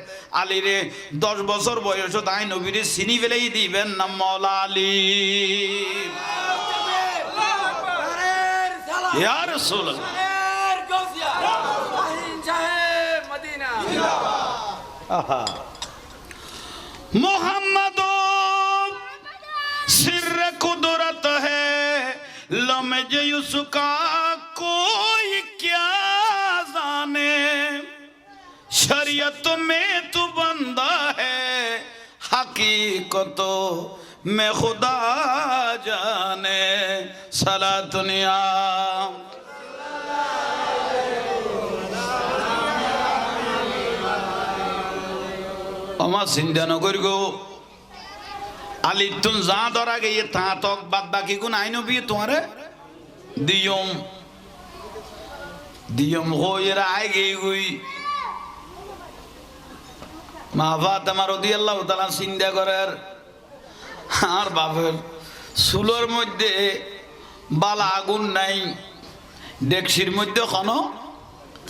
আলী রে 10 বছর বয়স তাই নবীরে চিনি ফেলেই দিবেন না মৌলা আলী। ইয়া রাসূলুল্লাহ मोहम्मद सिर कुदरत है लमज उसका कोई क्या जाने, शरीयत में तू बंदा है हकीकत में खुदा जाने। सलातुनिया আমার চিন্তা নকরি গো, আলী তুন যা ধরা গিয়ে তা তক বাদ বাকি কোন আইন বিয়ে তোমারে দিয়ম দিয়ম হইরা আই গই গই। মা ফাতেমা রাদিয়াল্লাহু তাআলা চিন্তা করার আর বাপের চুলোর মধ্যে বালা আগুন নাই, ডেকসির মধ্যে কোনো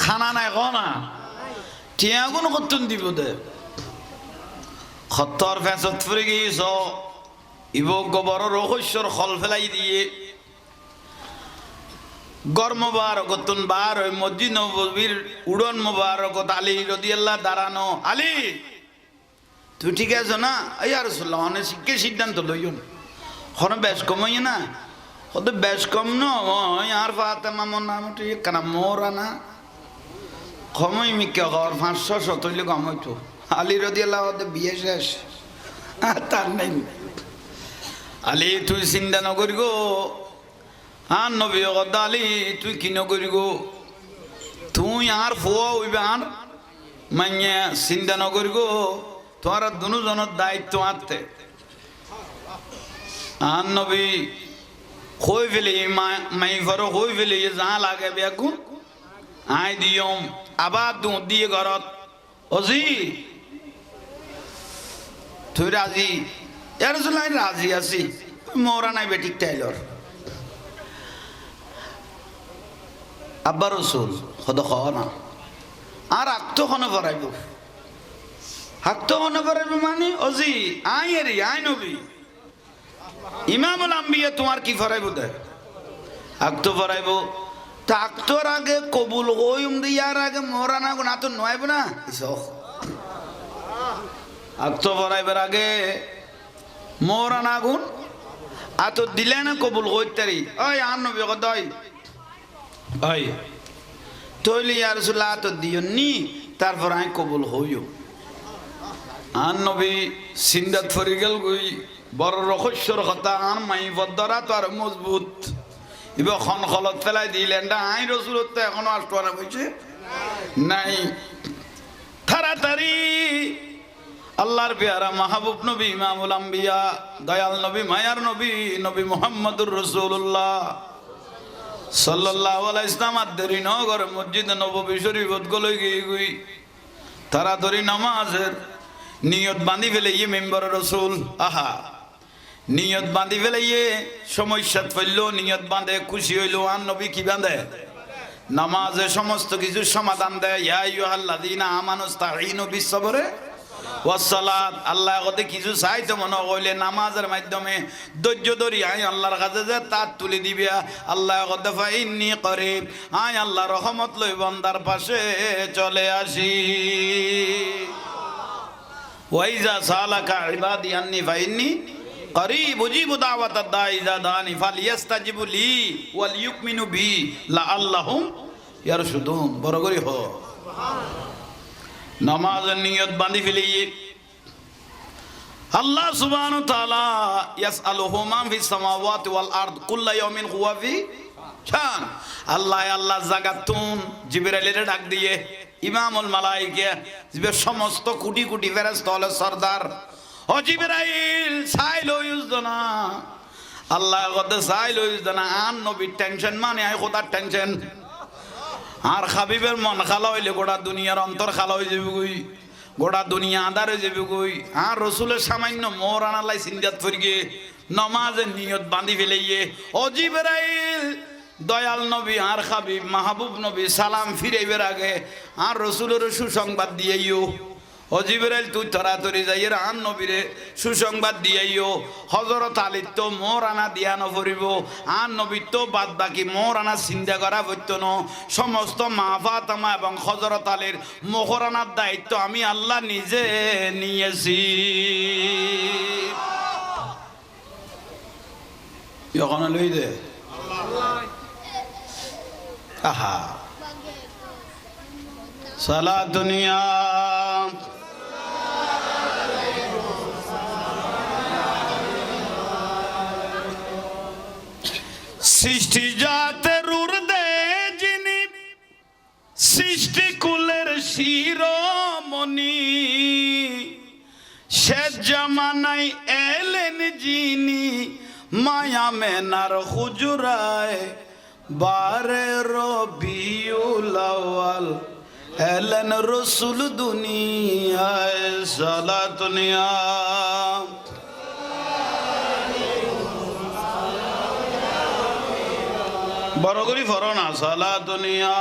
খানা নাই, কনা টিয়া আগুন কতন দিব দে খত্তর ফেসত ফুরে গিয়েছ ইবজ্ঞ বড় রহস্যর খল ফেলাই দিয়ে গড় মোবারকতুন বার ওই মসজিদ নববীর উড়ন মোবারকত আলী রাদিয়াল্লাহু দাঁড়ানো। আলী তুই ঠিক আছো না? ইয়া রাসূলুল্লাহ অনেক শিক্ষা সিদ্ধান্ত লইন হনে বেশ কমই না হতে বেশ কম নয় আর ফাতেমা মোটামুটি কানা মোরা না কমই মিকে ঘর 500 তৈলে কম হইতো। আলী রাদিয়াল্লাহু ওদের বিয়ে শেষ তার নেই। আলী তুই চিন্তা নকরি গো আর নবী কথা আলী তুই কি নকরি গো তুই আর ফুয়া হইবে আর মাইয়া চিন্তা নকরি গো তোমার দুজনের দায়িত্ব আনতে। আর নবী কই ফেলে মাই ঘরে কই ফেলে যা লাগে বেগুন আই দিয়ম আবার দুধ দিয়ে ঘরত অজি তুই রাজি? এর জন্য রাজি আছি মোরা নাই বেটিক টাইলর আব্বা রসুল হদ না আর আক্ত খনে ভরাইব হাক্ত খনে ভরাইব মানে অজি আই এরি আই নবী ইমামুল আম্বিয়া তোমার কি ভরাইব দে আক্ত ভরাইব তা আক্তর আগে কবুল হইম দিয়ার আগে মোরা না গুণ আত নয়াইব না আক্ত ভরাইবার আগে মোরা না গুণ আত দিলে না কবুল হইতারি ওই আর নবী কদই ওই তৈলি ইয়া রাসূলুল্লাহ আত দিও নি তারপর আই কবুল হইও। আর নবী সিন্দাত ফরি গেল গই বড় রহস্যর কথা আর মাই বদরা তো আর মজবুত ইবা খন খলত ফেলাই দিলেন না আই রাসূলত তো এখনো আষ্টনা হইছে নাই। তাড়াতাড়ি আল্লাহর পেয়ারা মাহবুব নবী ইমামুল আম্বিয়া দয়াল নবী মায়ার নবী নবী মুহাম্মদুর রাসূলুল্লাহ সাল্লাল্লাহু আলাইহি ওয়াসাল্লাম দেরি নগর মসজিদ নববী শরীফত গলই গই তাড়াতাড়ি নামাজের নিয়ত বাঁধি ফেলে ইয়ে মেম্বার রসুল আহা নিয়ত বাঁধি ফেলে ইয়ে সমস্যাত ফেলল নিয়ত বাঁধে খুশি হইল। আর নবী কি বাঁধে? নামাজে সমস্ত কিছু সমাধান দেয়। ইয়া আইয়ুহাল্লাযীনা আমানুস্তাঈনু বিস-সাবরি ওয়াস-সালাত আল্লাহ কতে কিছু চাইতে মনে কইলে নামাজের মাধ্যমে ধৈর্য ধরি আই আল্লাহর কাছে যে তার তুলে দিবে আল্লাহ কতে ফাইন্নী করিব আই আল্লাহ রহমত লই বান্দার পাশে চলে আসি। ওয়াইজা সালাকা ইবাদি আন্নী ফাইন্নী করিব উজিবু দাওয়াতাদ দাঈ ইযা দাআনি ফালিয়াস্তাজিবু লি ওয়াল ইউমিনু বি লাআল্লাহুম ইয়ারশুদুন। বড় করে হ নামাজের নিয়ত বাঁধি ফেলিয়ে আল্লাহ সুবহানাহু ওয়া তাআলা ইয়াসআলুহু মান ফিস সামাওয়াতি ওয়াল আরদ কুল্লা ইয়াউমিন হুয়া ফি শান। আল্লাহ জাগাতুন জিবরাইলের ডাক দিয়ে ইমামুল মালায়েকা সমস্ত কোটি কোটি ফেরেশতা হলো সরদার ও জিবরাইল সাইল হইস না আল্লাহ কতে সাইল হইস না আর নবীর টেনশন মানে আই খোদার টেনশন আর হাবিবের মন খালা হইলে গোটা দুনিয়ার অন্তর খালা হয়ে যাবে গই গোটা দুনিয়া আদার হয়ে যাবে গই। আর রসুলের সামান্য মোর আনালাই সিন্দাত ফরিগে নমাজের নিয়ত বাঁধি ফেলাইয়ে ও জিবরাইল দয়াল নবী আর হাবিব মাহবুব নবী সালাম ফিরাইবার আগে আর রসুলের সুসংবাদ দিয়েইও ও জিবরাইল তুই তাড়াতাড়ি যাইয়ের আর নবীরে সুসংবাদ দিয়াইও হযরত আলীর তো মোর আনা দিয়া নপরিব আর নবীর তো বাদ বাকি মোর আনা চিন্তা করা হইত ন সমস্ত মা ফাতেমা এবং হযরত আলীর মোহর আনার দায়িত্ব আমি আল্লাহ নিজে নিয়েছি। এখন লই দে আহা সালা দুনিয়া সৃষ্টি জাতের উর্দে যিনি সৃষ্টি কুলের শিরোমণি শেষ জামানায় এলেন যিনি মায়া মেনার হুজুরায় বারে রবিউল আউয়াল এলেন রসুল দুনিয়ায় সালাতুনিয়া বড় করি ফরনা সালাতুনিয়া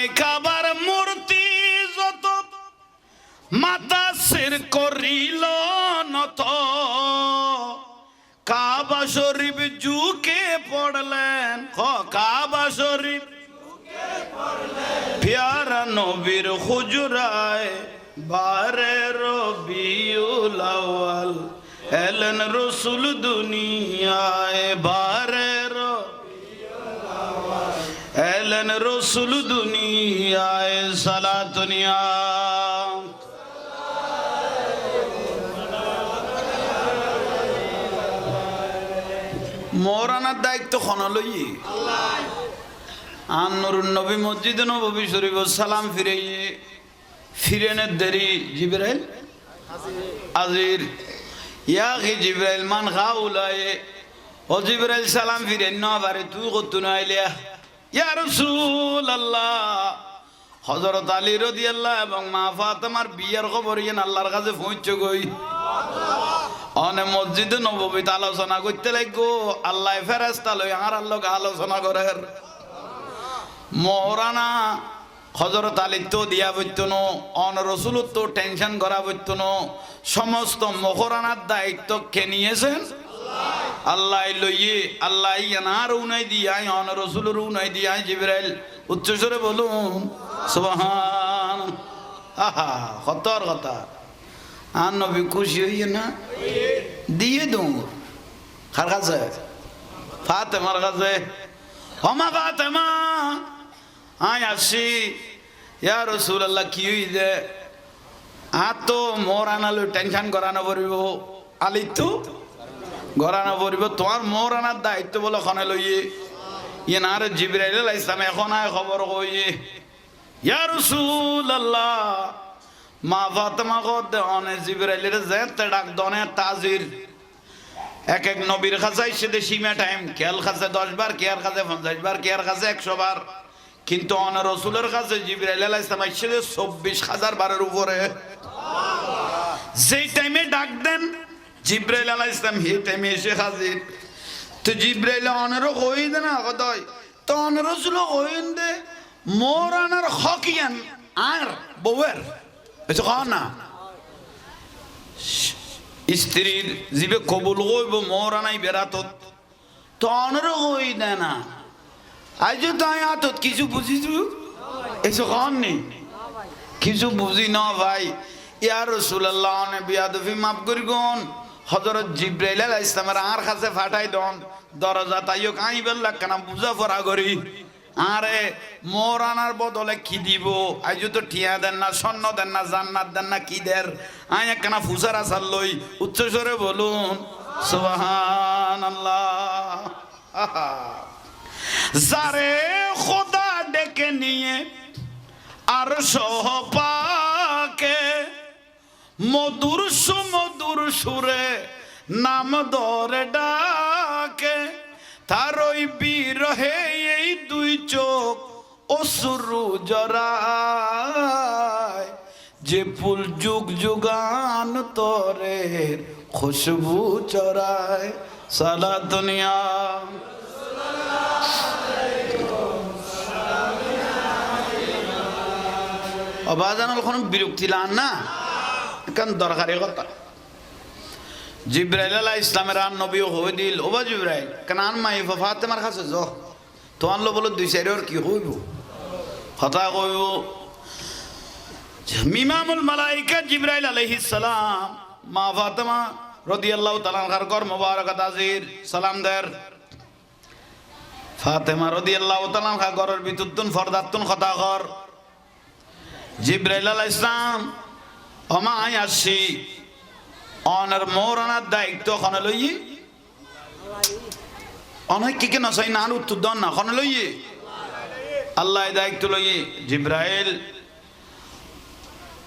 খানায় কাবার মূর্তি যত মাতা সির করিল নত কাবা শরীফ ঝুঁকে পড়লেন কাবা শরীফ প্যারা নবীর হুজরায় বারে রবিউল আউয়াল এলেন রসুল দুনিয়ায় বারে এলেন রসুল দুনিয়ায় সালাতুনিয়া মৌরানার দায়িত্ব খন লই আন্নুর নবী মসজিদ নববী শরীফ সালাম ফিরেনের দেরি জিবরাইল আজির ইয়াকি জিবরাইল মান খাউলায়ে ও জিবরাইল সালাম ফিরেন না বারে তুই কত না আইলিয়া ইয়া রাসূলুল্লাহ হযরত আলী রাদিয়াল্লাহু এবং মা ফাতেমার বিয়ের খবর ইন আল্লাহর কাছে পৌঁছে গই অনে মসজিদে নববীতে আলোচনা করতে লাগো আল্লাহ ফেরেশতা লই আর আল্লাহ আলোচনা করের মওরানা হযরত আলী তো দিয়া বইতনো অন রাসূল তো টেনশন করা বইতনো সমস্ত মওরানার দায়িত্ব কে নিয়েছেন আল্লাহ লইয়ে আল্লাহ ইয়ানার উনাই দিয়াই অন রাসূলের উনাই দিয়াই জিবরাইল উচ্চস্বরে বলুন সুবহান আহা খতর কথা আর নবী খুশি হইয়ে না দিয়ে দৌড় কার কাছে ফাতেমার কাছে ওমা ফাতেমা আয় আসি ইয়া রাসূলুল্লাহ কি হইছে তো মোর আনালো টেনশন করানো পড়িব আলি তো গড়ানো পড়িব তোমার মোর আনার দায়িত্ব বলে খনে লইয়ে ইয়ে না রে জিবরাইল আলাইহিস সালাম এখন আয় খবর কইয়ে ইয়া রাসূলুল্লাহ মা ফাতেমা কত অনে জিবরাইলের যেতে ডাক দনে তাজির এক এক নবীর কাছে এসে সীমা টাইম খেয়াল কাছে 10 বার কেয়ার কাছে 50 বার কেয়ার কাছে 100 বার কিন্তু অন রাসূলের কাছে জিবরাইল আলাইহিস সালাম এসে 24000 বারের উপরে যেই টাইমে ডাক দেন জিবরাইল আলাইহিস সালাম এই টাইমে এসে হাজির তো জিবরাইল অনেরও কই দেন কতই তো অন রাসূল কইন দে মোরানার হকিয়ান আর বউয়ের এটা কও না স্ত্রীর জিবে কবুল হইব মোরানাই বেরাতত তো অনেরও কই দে না আজ তাই আতত কিছু বুঝিছু এসো কন নি কিছু বুঝি না ভাই ইয়া রাসূলুল্লাহ নে বিয়াদফি মাফ করি কোন হযরত জিবরাইল আলাইহিস সালামের আর কাছে ফাটাই দন দরজা তাইও কাই বেল্লা কেন বুঝা পড়া করি আরে মোরানার বদলে কি দিব আজ তো ঠিয়া দেন না স্বর্ণ দেন না জান্নাত দেন না কি দের আই একখানা ফুসার আসার লই উচ্চস্বরে বলুন সুবহানাল্লাহ যারে খোদা ডেকে নিয়ে আর সহপাকে মধুর সুমধুর সুরে নাম ধরে ডাকে তার ওই বিরহে এই দুই চোখ অশ্রু জরায় যে ফুল যুগ যুগান তরের খুশবু চরায় সালা দুনিয়া অবাজানুল কোন বিরক্তি লান না কারণ দরকারি কথা জিবরাইল আলাইহিস সালামের আন নবী হই দিল ওবা জিবরাইল কেন আন মাই ফাতেমার কাছে যাও তো আনলো বলো দুই সাইডের কি হইব কথা কইব ইমামুল মালায়েকা জিবরাইল আলাইহিস সালাম মা ফাতেমা রাদিয়াল্লাহু তাআলা আনহার ঘর মোবারক তাজির সালাম দের ফাতেমা রাদিয়াল্লাহু তাআলা আনহা ঘরের ভিতরতুন ফরদাতুন কথা কর জিবরাইল আলাইহিস সালাম ওমা আই আসি অনার মোরানার দায়িত্ব খনে লইয়ে অনেক কি কেন সাই না উত্তর দন না খনে লইয়ে আল্লাহ দায়িত্ব লইয়ে জিবরাইল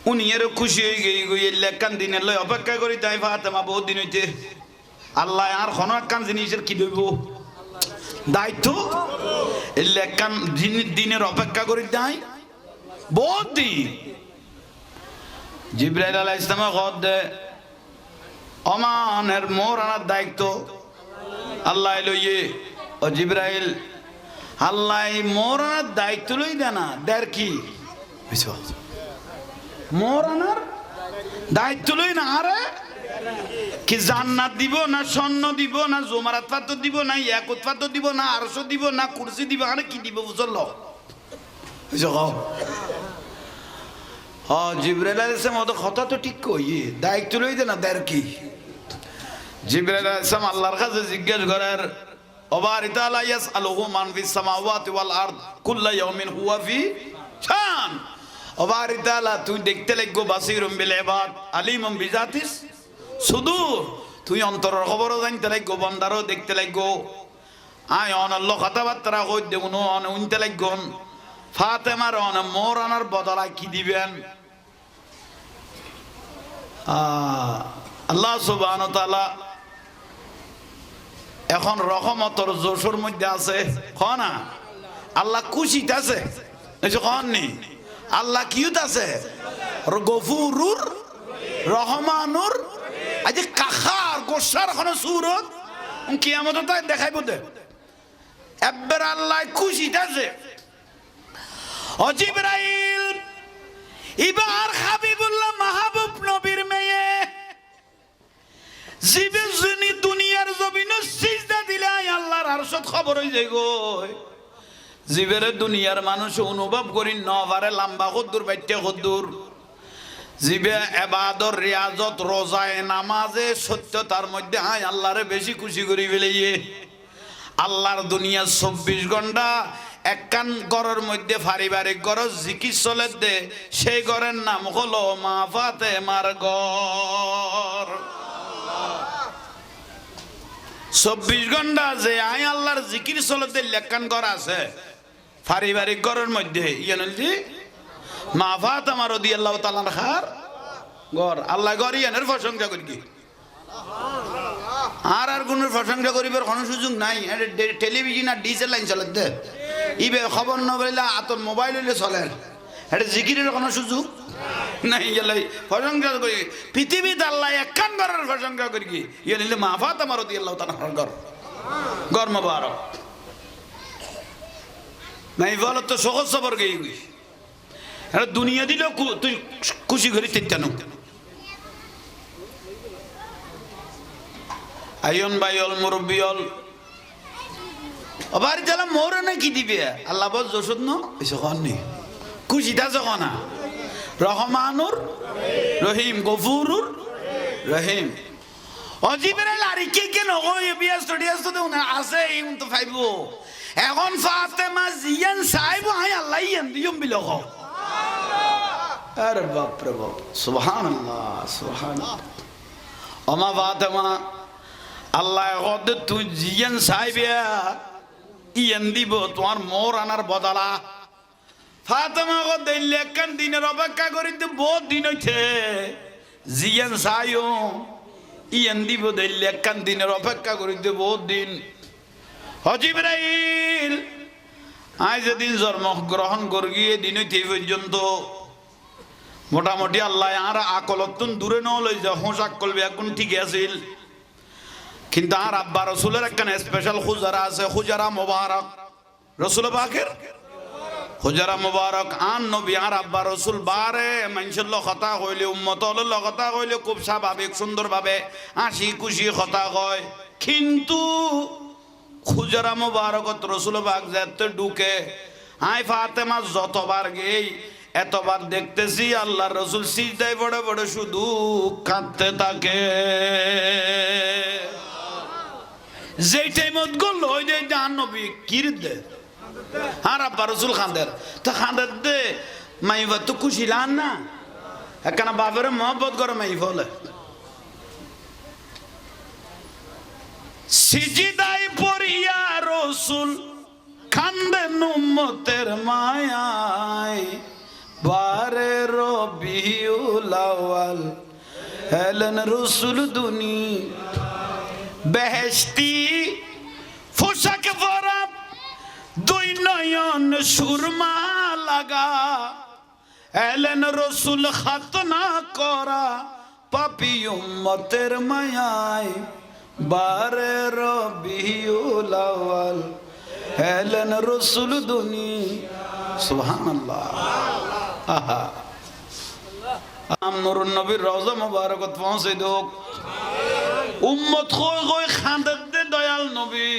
উনি এর খুশি হয়ে গিয়ে লেখান দিনের লই অপেক্ষা করি তাই ফাতেমা বহুত দিন হইতে আল্লাহ আর খন একখান জিনিসের কি দইব দায়িত্ব লেখান দিনের অপেক্ষা করি তাই বহুত দিন জিবরাইল আলাইহিস সালাম কদ দে অমানের মোরানার দায়িত্ব আল্লাহ লইয়ে ও জিবরাইল আল্লাহ মোর আনার দায়িত্ব লই দেনা দেড় কি মোর আনার দায়িত্ব লই না আরে কি জান্নাত দিব না স্বর্ণ দিব না জমারাত পাথর দিব না ইয়াকুত পাথর দিব না আরশ দিব না কুরসি দিব আরে কি দিব বুঝল জিবরাইল আলাইহিস সালাম ওদের কথা তো ঠিক কই দায়িত্ব লই দেনা দেড় কি জিবরাইল আলাইহিস সালাম আল্লাহর কাছে জিজ্ঞেস করার ওবারি তাআলা ইয়াসআলুহু মান ফিস সামাওয়াতি ওয়াল আরদ কুল্লু ইয়াউমিন হুয়া ফি শান ওবারি তাআলা তুই দেখতে লাগগো বাসীরুম বিল ইবাদ আলিমুম বিজাতিস সুদূর তুই অন্তরের খবরও জানতে লাগগো বান্দারও দেখতে লাগগো আয় অনল্লাহ কথাবার্তা কই দেবুন অন উনতে লাগগন ফাতেমার অন মোর আনার বদলা কি দিবেন আল্লাহ সুবহানাহু ওয়া তাআলা এখন রহমতর জোশর মধ্যে আছে না আল্লাহ খুশিতে আছে কননি আল্লাহ কিউত আছে গফুরুর রহমানুর আজ কাখার গোসার কোন সুরত কিয়ামত তাই দেখাইব দে একবার আল্লাহ খুশিতে আছে ও জিবরাইল এবার হাবিবুল্লাহ মাহবুব নবীর মেয়ে জিবে জনি দুনিয়ার জমিনে সিজদা দিলে আল্লাহর আরশত খবর হই যায় গো জিবেরে দুনিয়ার মানুষ অনুভব করি নভারে লম্বা কদ্দুর বাইতে কদ্দুর জিবে ইবাদত রিয়াজত রোজায় নামাজে সত্যতার মধ্যে আয় আল্লাহরে বেশি খুশি করি ফেলিয়ে আল্লাহর দুনিয়া 24 ঘন্টা একখান ঘরের মধ্যে পারিবারিক ঘর জিকির চলে দে সেই ঘরের নাম হলো মা ফাতেমার ঘর 24 ঘন্টা যে আয় আল্লাহর জিকির চলতে লেখান ঘর আছে পারিবারিক ঘরের মধ্যে ইয়ানলি মা ফাতেমা রাদিয়াল্লাহু তাআলা আনহার ঘর আল্লাহ ঘর ইয়ানের প্রশংসা করি কি আর কোন প্রশংসা করিবার কোনো সুযোগ নাই টেলিভিশন আর ডিজেল লাইন চলে দে ইবে খবর ন বইলা আতর মোবাইল হইলে চলে এটা জিকিরের কোনো সুযোগ নাই ইয়ালাই প্রশংসা করি পৃথিবীতে আল্লাহ একখান ঘরের প্রশংসা করি কি ইয়ানলি মা ফাতেমা রাদিয়াল্লাহু তাআলা আনহার ঘর ঘর মোবারক নাই বলো তো সহজ সবর গই এটা দুনিয়া দিলেও তুই খুশি করি তেতানো আইন বাইল মুরব্বিয়ল আবার যারা মোরে না কি দিবে আল্লাহ বল জোসদ ন এসে কননি খুশিটা যখন না রহমানুর রহিম গফুরুর রহিম অজিবরাইল আর কে কেন ওই বিয়াস স্টুডিয়াস তো না আছে এই তো ফাইবো এখন ফাতেমা জিয়ান সাইবো হাই আল্লাহ ইয়ান দিয়ম বিলহ আরে বাপ রে বাপ সুবহানাল্লাহ সুবহানাল্লাহ ওমা ফাতেমা আল্লাহ কদ তুই জিয়ান সাইবিয়া ইয়ান দিব তোমার মোর আনার বদলা ফাতেমা কদ লেখান দিনের অপেক্ষা করিতে বহুত দিন হইছে জিয়ান সাইও ইয়ান দিব লেখান দিনের অপেক্ষা করিতে বহুত দিন জিবরাইল আজ যেদিন জন্মগ্রহণ করি গিয়ে দিন হইতে পর্যন্ত মোটামুটি আল্লাহ আর আকলতুন দূরে ন লই যা হোঁসাক করবে এখন ঠিক আছিল কিন্তু আর আব্বা রসুলের একখানে স্পেশাল খুজারা আছে খুজারা মোবারক রসুল পাকের খুজারা মোবারক আন নবী আর আব্বা রসুল বারে মানুষের কথা কইলে উম্মতর কথা কইলে খুব স্বাভাবিক সুন্দর ভাবে হাসি খুশি কথা কয় কিন্তু খুজারা মোবারকত রসুল পাক যেতে ঢুকে আই ফাতেমা যতবার গেই এতবার দেখতেছি আল্লাহ রসুল সিজদায় বড় বড় শুধু কাঁদতে থাকে যেই টাইমত গল ওই যে জান নবী কির দে আর আব্বা রসুল খান্দের তো খান্দের দে মাইবা তো খুশি লান না একখানা বাপের মহব্বত করে মাই ফলে সিজদায় পড়িয়া রসুল খান্দেন উম্মতের মায়ায় বারে রবিউল আউয়াল এলেন রসুল দুনি বেহেশতি পোশাক পরা দুই নয়ন সুরমা লাগা এলেন রসুল খাতনা করা পাপি উম্মতের মায়ায় বারে রবিউল আউয়াল এলেন রসুল দুনিয়া সুবহানাল্লাহ আহা নুরুন নবীর রওজা মুবারকত পৌঁছে দোক উম্মত কই কই খাঁদাত দে দয়াল নবী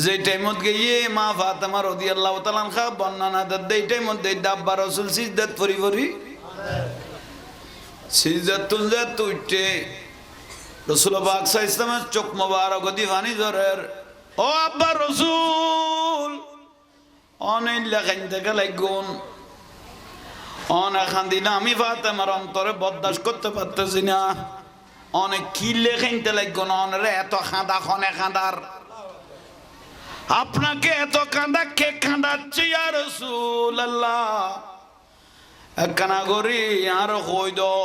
যে টাইমত গিয়ে মা ফাতেমা রাদিয়াল্লাহু তাআলা আনহা বর্ণনা দেয় এই টাইমত দেই দাব্বা রাসূল সিজদাত পরি পরি সিজদাত তুলতে রাসূল পাক সাল্লাল্লাহু আলাইহি ওয়াসাল্লামের চোখ মোবারক দি পানি ঝরের ও আব্বা রাসূল অনেক লাগাইতে গেলাইগুন অনেক খান্দিনা আমি ফাতেমার অন্তরে বরদাস্ত করতে পারতেছি না অনেক কি লেখাইতে লাগগুন অনরে এত খাঁদা খনে খাঁদার আপনাকে এত কাঁদা কে কাঁদাচ্ছে ইয়া রাসূলুল্লাহ একখানা করি আর কই দো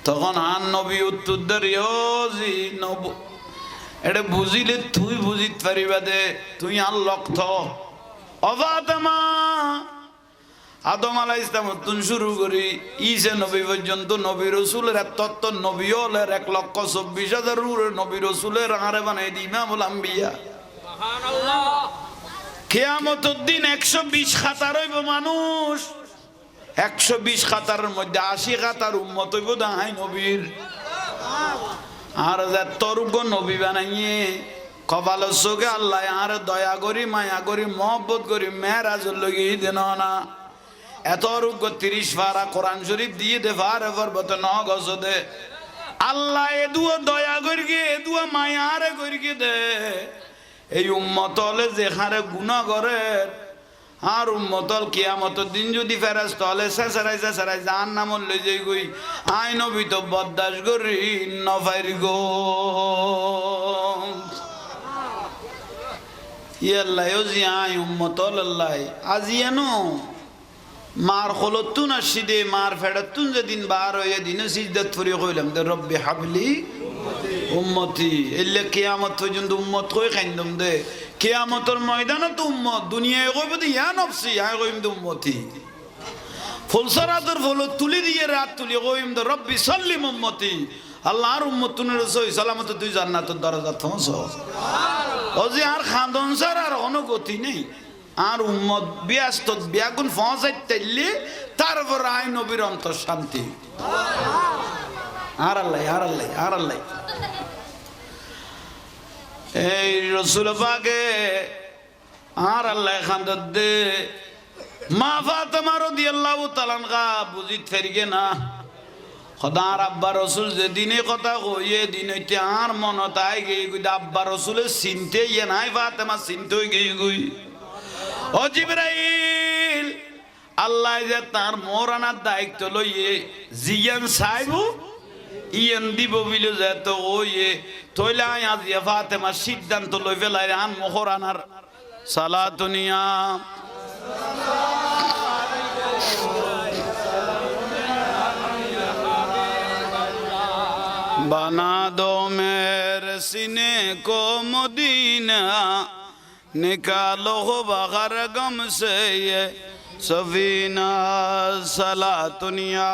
তখন আন নবী উত্তর দিও জি নব এটা বুঝিলে তুই বুঝিত পারিবা দে তুই আর লক্ষ অবাতমা আদম আলাইহিস সালাম তুন শুরু করি ঈসা নবী পর্যন্ত নবী রাসূলের তত্ত্ব নবী হলের 1,24,000 নবী রাসূলের আরে বানাই দি ইমামুল আম্বিয়া সুবহানাল্লাহ কিয়ামতের দিন 120 খাতার হইব মানুষ 120 খাতারের মধ্যে 80 খাতার উম্মত হইব দাহাই নবীর আর যতর্গ নবী বানাইয়ে কপালের চোখে আল্লাহ আর দয়া করি মায়া করি মহব্বত করি মেরাজের লগি দেন না এত রোগ 30 পারা কোরআন শরীফ দিয়ে দে পারে পর্বত ন গছ দে আল্লাহ এদুয়া দয়া করি এদুয়া মায়া আরে করি দে এই উম্মতলে যেখানে গুনাহ করে আর উম্মতল কিয়ামতের দিন যদি ফেরেশতা হলে সেসারাই জাহান্নাম লই যাই গই আই নবী তো বরদাশত করি নফাইর গো ইয়াল্লাহ জি আই উম্মতল আল্লাহ আজিয়ানো মার খলতুন আসিদে মার ফেড়তুন যেদিন বার হয়ে দিন সিজদাত ফরি কইলাম দে রব্বি হাবলি উম্মতি এলে কিয়ামত পর্যন্ত উম্মত কই খাইন্দম দে কিয়ামতের ময়দানে তো উম্মত দুনিয়ায় কইব দি ইয়া নফসি ইয়া কইম দে উম্মতি ফুলসরাতের ফুল তুলি দিয়ে রাত তুলি কইম দে রব্বি সাল্লিম উম্মতি আল্লাহর উম্মতুনের সই সালামত তুই জান্নাতের দরজাত পৌঁছ সুবহানাল্লাহ ও যে আর খান্দন সার আর কোনো গতি নেই আর উম্মত ব্যস্ত ব্যাগুন পৌঁছাইতেলে তারপর আই নবীর অন্তর শান্তি আর আল্লাহ আর আল্লাহ আর আল্লাহ এই রাসূল পাকে আর আল্লাহ খান্দত দে মা ফাতেমা রাদিয়াল্লাহু তাআলা আনহা বুঝিত ফেরিগে না খোদার আব্বা রাসূল যে দিনে কথা কইয়ে দিন হইতে আর মনত আই গই আব্বা রাসূলের চিনতে ইয়ে নাই ফাতেমা চিনতে হই গই ও জিবরাইল আল্লাহ যে তার মোরানার দায়িত্ব লইয়ে জিয়ান সাইবু ইয়ান দিব বিলে যে তো ওয়ে তইলে আজ ফাতেমা সিদ্ধান্ত লই ফেলাই আন মোহরানার সালাতুনিয়া बना दो मेरे सीने को मदीना निकालो बाहर गम से ये सफीना सलातुनिया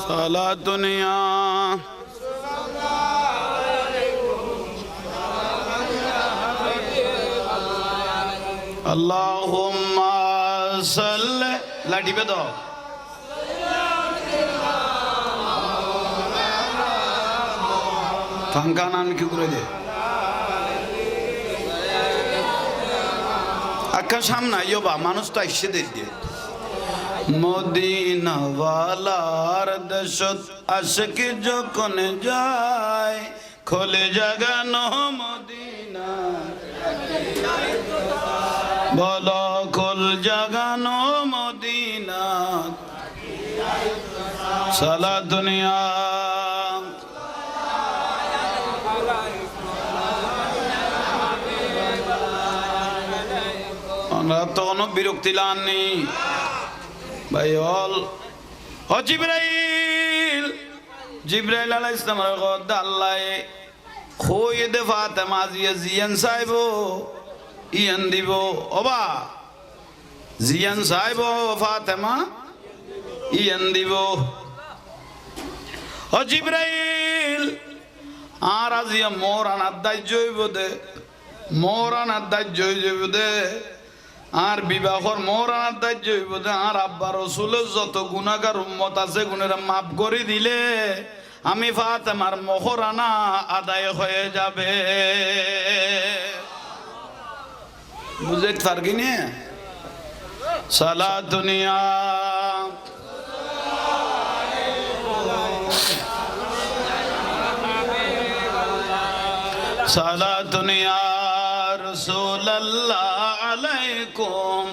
सलातुनिया अल्लाहुम्मा सल्ले लाठी पे दो पंखा नाम क्यों करे दे अक्का सामना यो बा मानुष तो ऐसे दे दिए मदीना वाला दशत अशक जो कौन जाए खोले जगह नो मदीना बोलो कुल जगानो मदीना साला दुनिया আমরা তো কোনো বিরক্তি লাননি ভাই হল ও জিবরাইল আলাইহিস সালামের কথা আল্লাহ খোয়ে দে ফাতেমা জিয়ান সাহেব ইয়ান দিব ওবা জিয়ান সাহেব ফাতেমা ইয়ান দিব ও জিব্রাইল আর আজিয়া মোর আনার দাহ্য হইব দে, মোর আনার দাহ্য হইব দে, আর বিবাহর মোর আনার দাহ্য হইব দে। আর আব্বা রসুলের যত গুনাহগার উম্মত আছে গুনেরা মাফ করে দিলে আমি ফাতেমার মোহরানা আদায় হয়ে যাবে। বুঝতে পারবি না? সালা দুনিয়া সালা দুনিয়া রাসূলুল্লাহ আলাইকুম।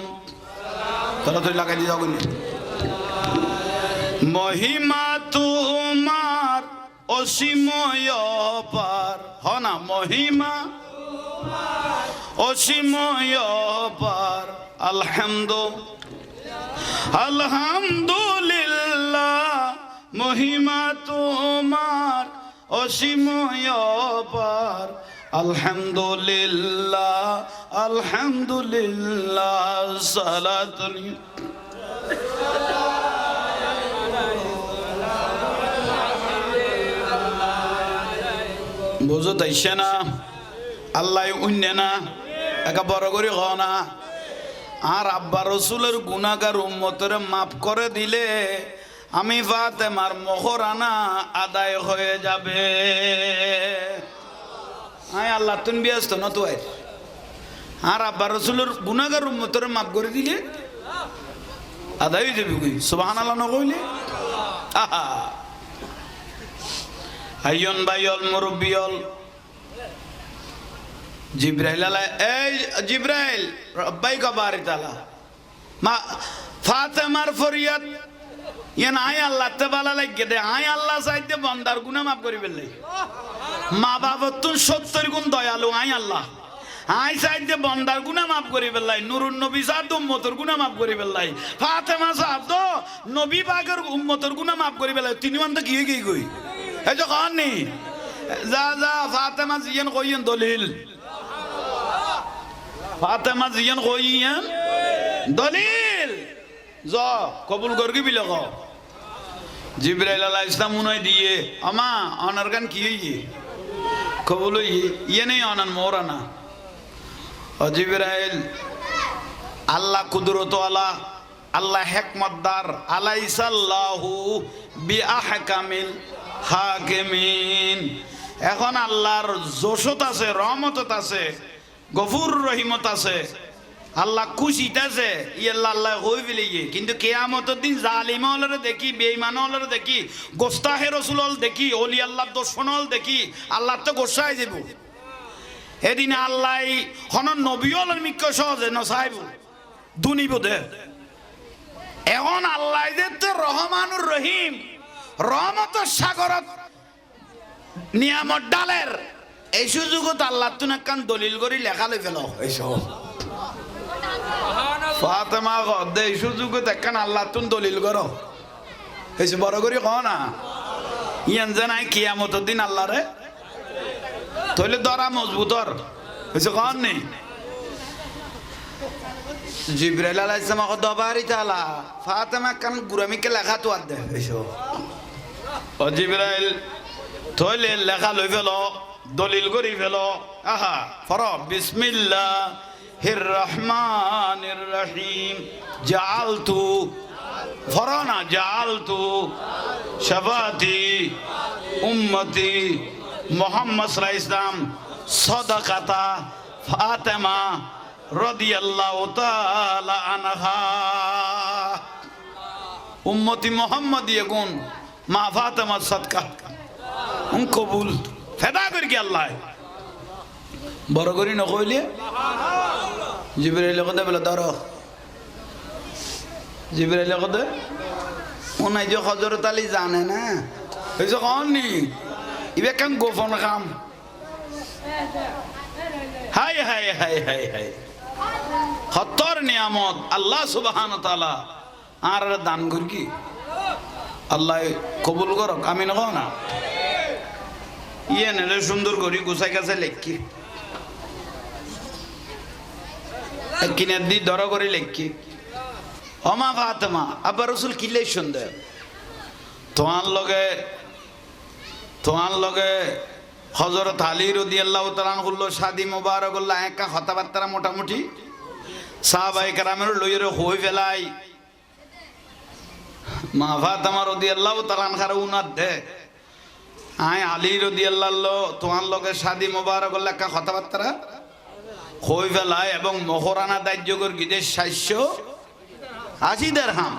তোরা তুই লাগাই দিয়ে যাও। মহিমা তোমার অসীময় পার, হ না মহিমা অসীময় পার। আলহামদুলিল্লাহ মহিমা তোমার অসীময় পার। আলহামদুলিল্লাহ আলহামদুলিল্লাহ সালাতুন বুঝো তাইছে না? আল্লাহ উন্নে না একা বড় করে হ না। আর আব্বা রসুলের গুনাহগার উম্মতের মাফ করে দিলে আমি ফাতেমার মোহরানা আদায় হয়ে যাবে। হ্যাঁ আল্লাহ তুমি ব্যস্ত না তো। আর আব্বা রসুলের গুনাহগার উম্মতের মাফ করে দিলে আদায় হয়ে যাবে। কই সুবহানাল্লাহ না কইলে? আহা হাইয়ন বাইয়ল মুরব্বিয়ল জিব্রাইল আলাই এই জিব্রাইল রব্বাই কবারি তাআলা মা ফাতেমার ফরিয়াদ ইয়ান আয় আল্লাহ তে বালা লাগে দে। আয় আল্লাহ চাইতে বান্দার গুনাহ মাফ করি ফেললে। মা বাবা তুই 70 গুণ দয়ালু। আয় আল্লাহ আয় চাইতে বান্দার গুনাহ মাফ করি ফেললাই। নুরুন নবী সাদ উম্মতের গুনাহ মাফ করি ফেললাই। ফাতেমা সাদ তো নবী পাকের উম্মতের গুনাহ মাফ করি ফেললাই। তিনি মান তো কি কই এই যে কানি যা যা ফাতেমা জিয়ান কইন দলিল। ফাতেমা জিয়ান কইন দলিল জ কবুল করবি বিলে ক। জিব্রাইল আলাইহিস সালাম উনাই দিয়ে আমা অনার গান কি হইয়ে কবুল হইয়ে ইয়ে নেই অনান মোরানা। ও জিব্রাইল আল্লাহ কুদরত আলা আল্লাহ হিকমতদার আলাইসাল্লাহু বিআহকামিল হাকিমিন। এখন আল্লাহর জোশত আছে, রহমত আছে, গফুর রহিমত আছে, আল্লাহ খুশিতে আছে। ইয়াল্লাহ আল্লাহ হই ফেলিয়ে কিন্তু কিয়ামতের দিন জালিম হলরে দেখি, বেঈমান হলরে দেখি, গোস্তাহে রাসূল হল দেখি, ওলি আল্লাহর দুশমন হল দেখি, আল্লাহ তো গোসায় যাব। এদিনে আল্লাহ হন নবী হলের মিক্ক সহজে নসাইব দুনিব দে। এখন আল্লাহ যে তো রহমানুর রহিম রহমতের সাগরত নিয়ামত ডালের এই সুযোগত আল্লাহ তুন একখান দলিল করি লেখা লই ফেল। এইসব ফাতেমা গদে এই সুযোগত একখান আল্লাহ তুন দলিল করো এইসব বড় করি ক না। ইয়ান যে নাই কিয়ামতের দিন আল্লাহ রে তইলে দরা মজবুতর হইছে কন নেই। জিব্রাইল আলাইহিস সালাম কত বাড়ি তালা ফাতেমা কান গুরামিকে লেখা তো আর দে। এইসব ও জিব্রাইল তইলে লেখা লই ফেল দলিল করি ফেল। আহা ফর বিসমিল্লাহির রহমানির রহিম জাআলতু ফরনা জাআলতু শাফাতি উম্মতি মুহাম্মদ সাল্লাল্লাহু আলাইহি ওয়াসাল্লাম সাদাকাতা ফাতেমা রাদিয়াল্লাহু তাআলা আনহা। উম্মতি মুহাম্মদিয়ে গুণ মা ফাতেমার সদকা কবুল ফেদা করি কি আল্লাহ বড় করি নকইলে। জিব্রাইল কদে বলে ধরো। জিব্রাইল কদে ওনাই যে হযরত আলী জানে না এই যে কননি ইবে কেন গোপন কাম। হাই হাই হাই হাই হাই খতর নিয়ামত আল্লাহ সুবহানাহু ওয়া তাআলা আর দান করি কি আল্লাহ কবুল করক। আমি নক না ইয়ে নেলে সুন্দর করি গুছাই কাছে লেখি কিনে দি দর করে লেখি। অমা ফাতেমা আব্বা রসুল কিলে সুন্দর তোমার লগে তোমার লগে হযরত আলী রাদিয়াল্লাহু তাআলা আনহু শাদি মুবারক আল্লাহ একা কথাবার্তা মোটামুটি সাহাবায়ে কেরামের লইরে হই ফেলাই মা ফাতেমা রাদিয়াল্লাহু তাআলা আনহার উনাত দে আয় আলী রাদিয়াল্লাহু তোমার লগে শাদি মুবারক আল্লাহ একা কথাবার্তা হই ফেলাই এবং মোহরানা দায়যোগর গিদে 780 দিরহাম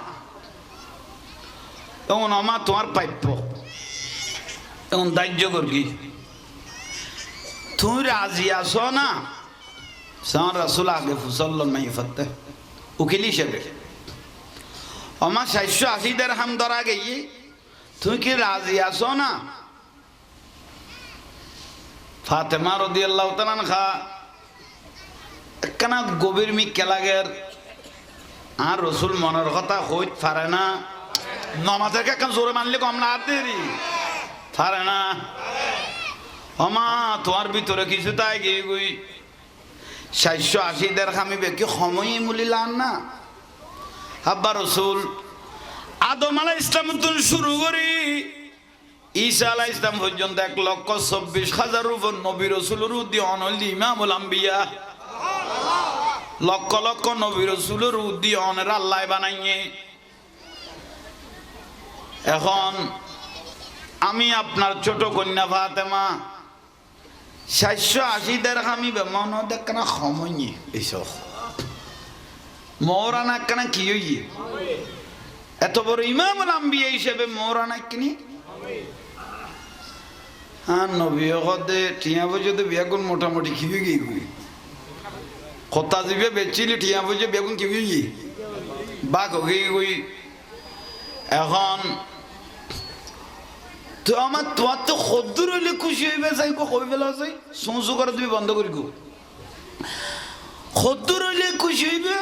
তখন আমার তোমার প্রাপ্য তখন দায়যোগর কি তুমি রাজি আছো না সান রাসূল আগে ফুসল্লাল্লাহু আলাইহি ফাতে উকিল হিসেবে আমার 780 দিরহাম ধরা গিয়ে তুমি কি রাজি আছো না ফাতেমা রাদিয়াল্লাহু তাআলা আনহা একখানা গভীর মিক্কা লাগের আর রসুল মনের কথা হইত পারে না নমাজের একখান জোরে মানলে কম না দেরি পারে না আমা তোমার ভিতরে কিছু তাই গিয়ে গুই 780 দিরহামি বেকি সময়ই মূলিলাম না আব্বা রসুল আদম আলাইহিস সালাম থেকে শুরু করি ঈসা আলাইহিস সালাম পর্যন্ত 1,24,000 উপর নবী রসুলের উদ্দিন ইমামুল আম্বিয়া লক্ষ লক্ষ নবী রসুলের উদ্দিনের আল্লাহ বানাইয়ে এখন আমি আপনার ছোট কন্যা ফাতেমা 780 দিরহামি বেমন দেখনা সময় এইসব মোরানা কেন কি হইয়ে এত বড় ইমামুল আম্বিয়া হিসেবে মোরানা কিনি হ্যাঁ নবী হদে টিয়া বুঝে বেগুন মোটামুটি কি হয়ে গিয়ে কথা দিবে বেচিলি টিয়া বুঝে বেগুন কি হয়ে বাঘ হয়ে গই এখন তো আমার তোমার তো খদ্দুর হইলে খুশি হইবে চাইব কই ফেলা চাই সংসু করে তুমি বন্ধ করি গো খদ্দুর হইলে খুশি হইবে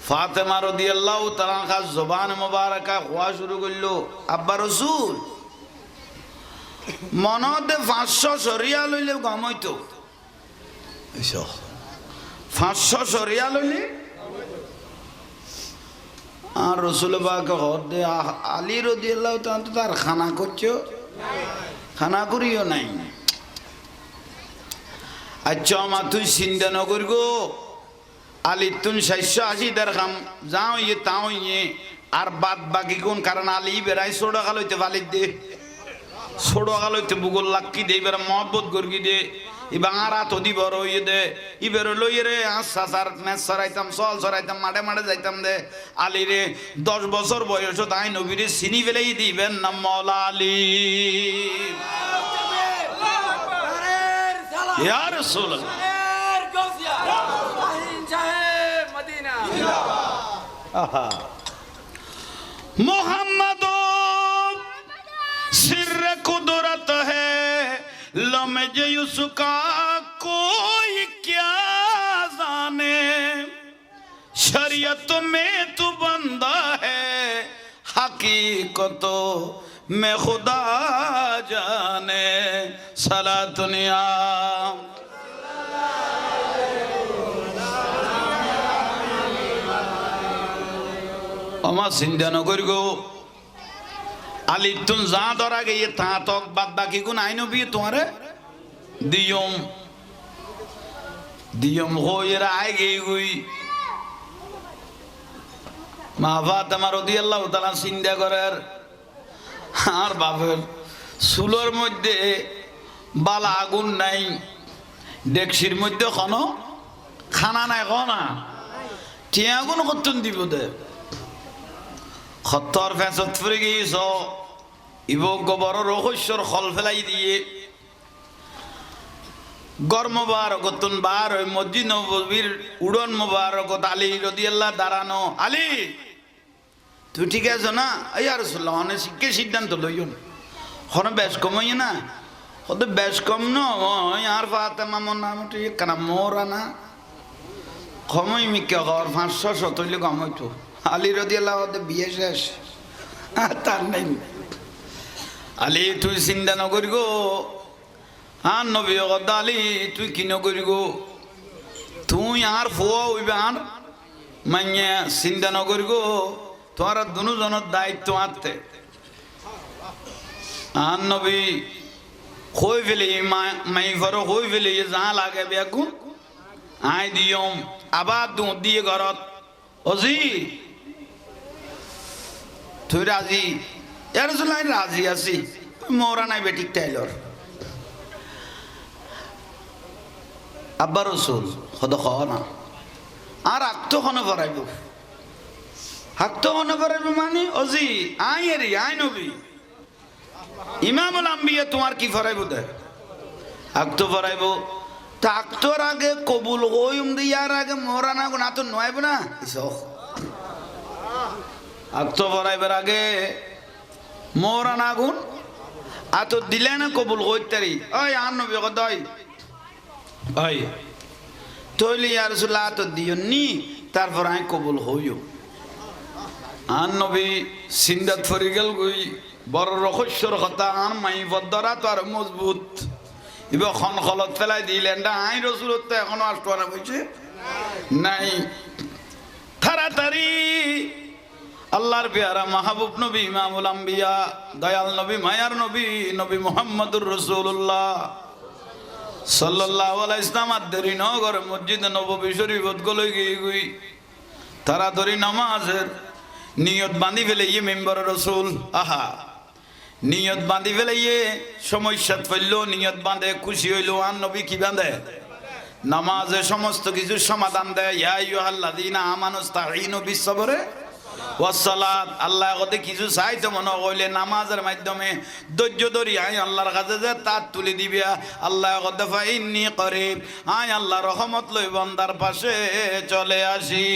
ফাতেমা রাদিয়াল্লাহু তাআলা আনহা জবান মুবারাকা হওয়া শুরু করলো আব্বা রসুল মনতে 500 সরিয়া লইলে গম হইতো 500 সরিয়া লইলে আর রসুল বাকে হদে আলী রাদিয়াল্লাহু তাআলা তার খানা করছো খানা করিও নাই আচ্ছা মা তুই চিন্তা নকর গো আলী তুন 780 দিরহাম যাও ইয়ে তাও ইয়ে আর বাদ বাকি কোন কারণ আলী বেড়াই 100 টাকা লইতে ভালিত দে 100 টাকা লইতে বুগল লাক্কি দে এবার মহব্বত করবি দে ইবাঙারা তো দি বড় ইয়ে দে ইবের লইয়ে রে সাসার ম্যাচ সরাইতাম সল সরাইতাম মাঠে মাঠে যাইতাম দে আলী রে 10 বছর বয়স তাই নবীরে চিনি ফেলেই দিবেন না মওলা আলী ইয়া রাসূলুল্লাহ मोहम्मद सिर कुदरत है लमज उसका कोई क्या जाने शरीयत में तू बंदा है हकीकत में खुदा जाने सलातुनिया আমার চিন্তা নকরি গো আলী তুন যা ধরা গিয়ে তা তক বাদ বাকি কোন আইন বিয়ে তোমারে দিয়ম দিয়ম হইরা আয় গই গই মা ফাতেমা রাদিয়াল্লাহু তাআলা চিন্তা করার আর বাপের চুলোর মধ্যে বালা আগুন নাই ডেকসির মধ্যে কোনো খানা নাই কনা টিয়া আগুন কতন দিব দে খত্তর ফেসত ফুরে গিয়েছ ইবক বড় রহস্যর খল ফেলাই দিয়ে গর্ম মুবারকতুন বার ওই মসজিদ নববীর উড়ন মুবারকত আলী রাদিয়াল্লাহু দাঁড়ানো আলী তুই ঠিক আছে না এই আর রাসূলুল্লাহ অনেক শিক্ষে সিদ্ধান্ত লইও না হনে বেশ কমই না হতে বেশ কম নয় আর ফাতেমা মোটামুটি কানা মোরা না কমই মিকে ঘর 500 তৈলে কমইতো আলী রাদিয়াল্লাহু বিয়ে শেষ তার নাই আলী তুই চিন্তা নকরি গো আর নবী আলী তুই কি নকরি গো তুই আর ফুয়া হইবে আর মানে চিন্তা নকরি গো তোমার দুজনের দায়িত্ব আনতে আন নবী কই ফেলে মাই ঘর কই ফেলে যা লাগে বেগুন আই দিয়ম আবার দুধ দিয়ে ঘরত অজি তুই রাজি এর জন্য রাজি আছি মরা নাই বেটিক টাইলর আব্বা রসুল হদ না আর আক্ত খনে ভরাইব হাক্ত খনে ভরাইব মানে অজি আই এরি আই নবী ইমামুল আম্বিয়া তোমার কি ভরাইব দে আক্ত ভরাইব তা আক্তর আগে কবুল হইম দিয়ার আগে মরা না গুণ তো নয় না আক্ত ভরাইবার আগে মরা না গুণ আতো দিলে না কবুল হইতারি ওই আর নবী কদই ওই তৈলি ইয়া রাসূলুল্লাহ তো দিও নি তারপর আই কবুল হইও আর নবী সিন্দাত ফরি গেল গই বড় রহস্যর কথা আর মাই বদরা তো আর মজবুত ইবা খন খলত ফেলাই দিলেন না আই রাসূলত তো এখনো আষ্টনা হইছে নাই তাড়াতাড়ি আল্লাহর পেয়ারা মাহবুব নবী ইমামুল আম্বিয়া দয়াল নবী মায়ার নবী নবী মুহাম্মদুর রাসূলুল্লাহ সাল্লাল্লাহু আলাইহি ইসলাম আদেরি নগর মসজিদ নববী শরীফত গলই গই তাড়াতাড়ি নামাজের নিয়ত বাঁধি ফেলে ইয়ে মেম্বার রাসূল আহা নিয়ত বাঁধি ফেলে ইয়ে সমস্যাত ফেললো নিয়ত বাঁধে খুশি হইলো আর নবী কি বাঁধে নামাজে সমস্ত কিছু সমাধান দেয় ইয়া আইয়ুহাল্লাযীনা আমানুস্তাঈনু বিস-সাবরি ওয়াস-সালাত আল্লাহ কত কিছু চাইতে মনে কইলে নামাজের মাধ্যমে ধৈর্য ধরি আই আল্লাহর কাছে যে তাত তুলে দিবে আল্লাহ কত ফাইন্নী করিব আই আল্লাহর রহমত লই বান্দার পাশে চলে আসি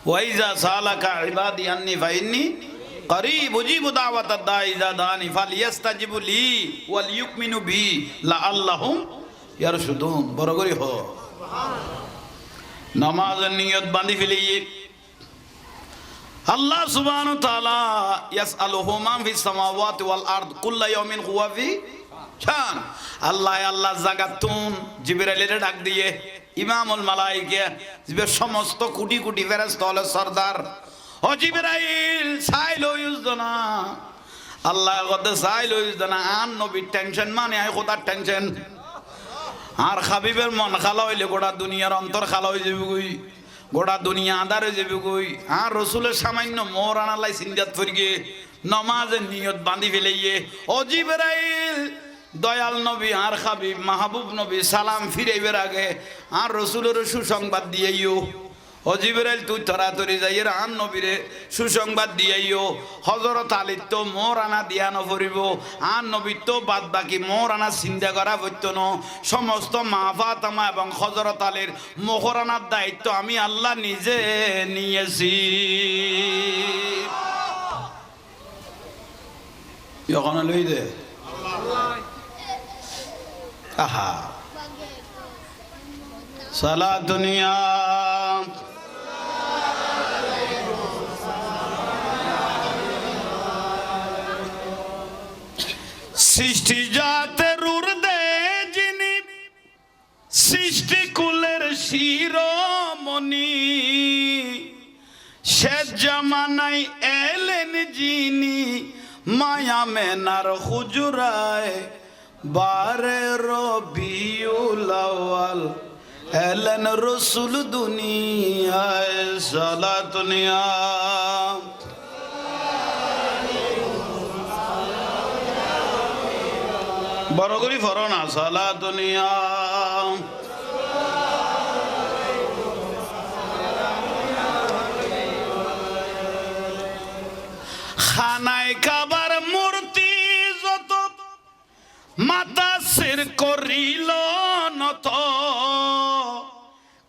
ওয়াইজা সালাকা ইবাদি আন্নী ফাইন্নী করিব উজিবু দাওয়াতাদ দাঈ ইযা দানি ফালিয়াস্তাজিবু লি ওয়াল ইউমিনু বি লাআল্লাহুম ইয়ারশুদুন বড় করি হ নামাজের নিয়ত বাঁধি ফেলিয়ে আল্লাহ সুবহানাহু ওয়া তাআলা ইয়াসআলুহু মান ফিস সামাওয়াতি ওয়াল আরদ কুল্লা ইয়াউমিন হুয়া ফি শান আল্লাহ জাগাতুন জিবরাইলের ডাক দিয়ে ইমামুল মালায়েকা যে সমস্ত কোটি কোটি ফেরেশতা হলো সরদার ও জিবরাইল সাইল ইউজনা আল্লাহ কত সাইল ইউজনা আন নবী টেনশন মানে আই খোদার টেনশন আর হাবিবের মন খালা হইলে গোটা দুনিয়ার অন্তর খালা হয়ে যাবে কই গোটা দুনিয়া আদার হয়ে যাবে কই আর রসুলের সামান্য মোর আনালাই সিন্দাত ফরিগে নমাজের নিয়ত বাঁধি ফেলাইয়ে ও জিবরাইল দয়াল নবী আর হাবিব মাহবুব নবী সালাম ফিরাইবার আগে আর রসুলের সুসংবাদ দিয়েইও ও জিবরাইল তুই তাড়াতাড়ি যাইয়ের আন নবীরে সুসংবাদ দিয়াইও হযরত আলী তো মোর আনা দিয়া নফরিব আন নবী তো বাদ বাকি মোর আনা চিন্তা করা হইত ন সমস্ত মা ফাতেমা এবং হযরত আলীর মোহরানার দায়িত্ব আমি আল্লাহ নিজে নিয়েছি এখন লই দে আহা সালা দুনিয়া সৃষ্টি জাতের উর্দে যিনি সৃষ্টি কুলের শিরোমণি শেষ জামানায় এলেন যিনি মায়া মেনার হুজুরায় বারে রবিউল আউয়াল এলেন রসুল দুনিয়ায় সালাতুনিয়া বড় করি ফরনা সালাতুনিয়া খানায় কাবার মূর্তি যত মাতা সির করিল নত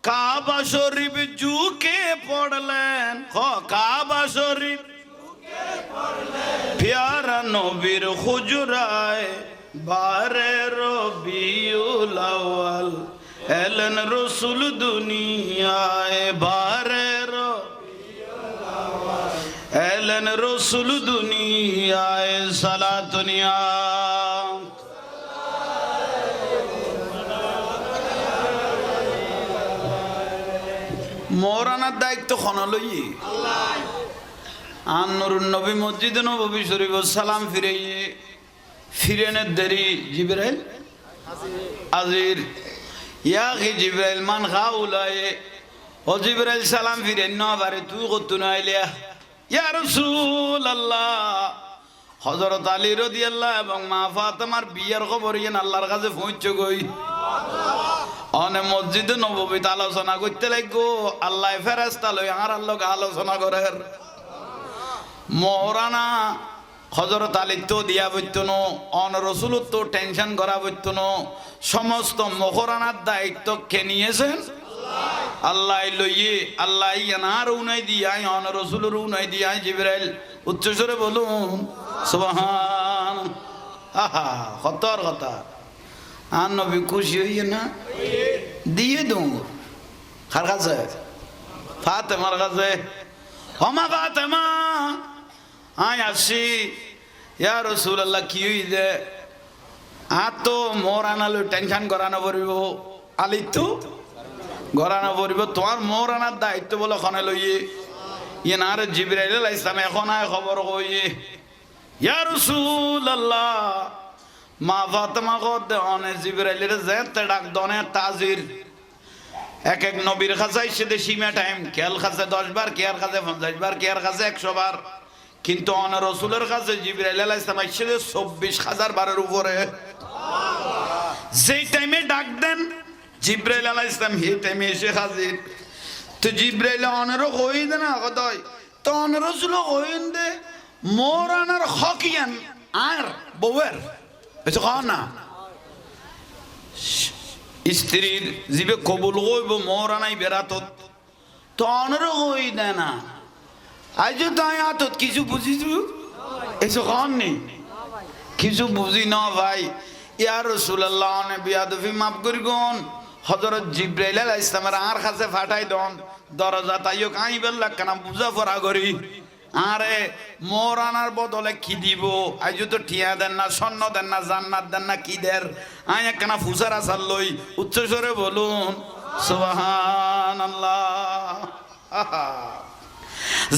কাবা শরীফ ঝুঁকে পড়লেন কাবা শরীফ প্যারা নবীর হুজরায় বারে রবিউল আউয়াল এলেন রসুল দুনিয়ায় বারে রবিউল আউয়াল এলেন রসুল দুনিয়ায় সালাতুনিয়া মরানার দায়িত্ব খন লই আর নুরুন নবী মসজিদ নববী শরীফ সালাম ফিরেনের দেরি জিবরাইল আজির ইয়া হি জিবরাইল মান খাউলায়ে ও জিবরাইল সালাম ফিরেন না বারে তুই কত নাইলিয়া ইয়া রাসূলুল্লাহ হযরত আলী রাদিয়াল্লাহু এবং মা ফাতেমার বিয়ের খবর ইন আল্লাহর কাছে পৌঁছে গই অনে মসজিদে নববীতে আলোচনা করতে লাগো আল্লাহ ফেরেশতা লই আর আল্লাহ আলোচনা করের মওরানা হযরত আলী তো দিয়া বইতনো অন রাসূল তো টেনশন করা বইতনো সমস্ত মওরানার দায়িত্ব কে নিয়েছেন আল্লাহ লইয়ে আল্লাহ ইয়ানার উনাই দিয়াই অন রাসূলের উনাই দিয়াই জিবরাইল উচ্চস্বরে বলুন সুবহান আহা খতর কথা আর নবী খুশি হইয়ে না দিয়ে দূর কার কাছে ফাতেমার কাছে ওমা ফাতেমা আয় আসি ইয়া রাসূলুল্লাহ কি হইছে আর তো মোর আনালো টেনশন করানো পড়িব আলি তো গড়ানো পড়িব তোমার মোর আনার দায়িত্ব বলে ওখানে লইয়ে ইয়ে না রে জিবরাইল আলাইহিস সালাম এখন আয় খবর কইয়ে ইয়া রাসূলুল্লাহ মা ফাতেমা কত অনে জিবরাইলের যেতে ডাক দনে তাজির এক এক নবীর কাছে এসে সীমা টাইম খেয়াল কাছে 10 বার কেয়ার কাছে 50 বার কেয়ার কাছে 100 বার কিন্তু অনে রাসূলের কাছে জিবরাইল আলাইহিস সালাম এসে 24000 বারের উপরে যেই টাইমে ডাক দেন জিবরাইল আলাইহিস সালাম এই টাইমে এসে হাজির তো জিবরাইল অনেরও কই দেন আগতই তো অনে রাসূল কইন দে মোরানার হকিয়ান আর বউয়ের এসে কও না স্ত্রীর জিবে কবুল হইব মোরানাই বেরাত তো অনেরও কই দে না আজ তাই আতত কিছু বুঝিছু এসে কও নি কিছু বুঝি না ভাই ইয়া রাসূলুল্লাহ নে বিয়াদফি মাফ করি কোন হযরত জিবরাইল আলাইহিস সালামের আর কাছে ফাটাই দন দরজা তাইও কাই বেল্লা কানা বুঝা পড়া করি আরে মোরানার বদলে কি দিব আজ তো ঠিয়া দেন না স্বর্ণ দেন না জান্নাত দেন না কি দের আই একখানা ফুসার আসার লই উচ্চস্বরে বলুন সুবহানাল্লাহ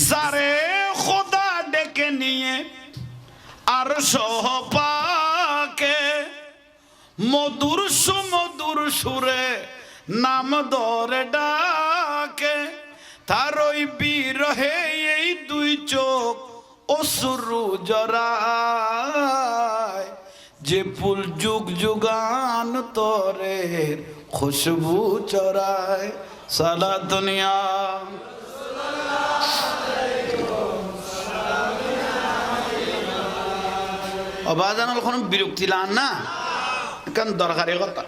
যারে খোদা ডেকে নিয়ে আর সহপাকে মধুর সুমধুর সুরে নাম ধরে ডাকে তার ওই বিরহে এই দুই চোখ অশ্রু জরায় যে ফুল যুগ যুগান তরের খুশবু চরায় সালা দুনিয়া অবাজানুল কোন বিরক্তি লান না কারণ দরকারি কথা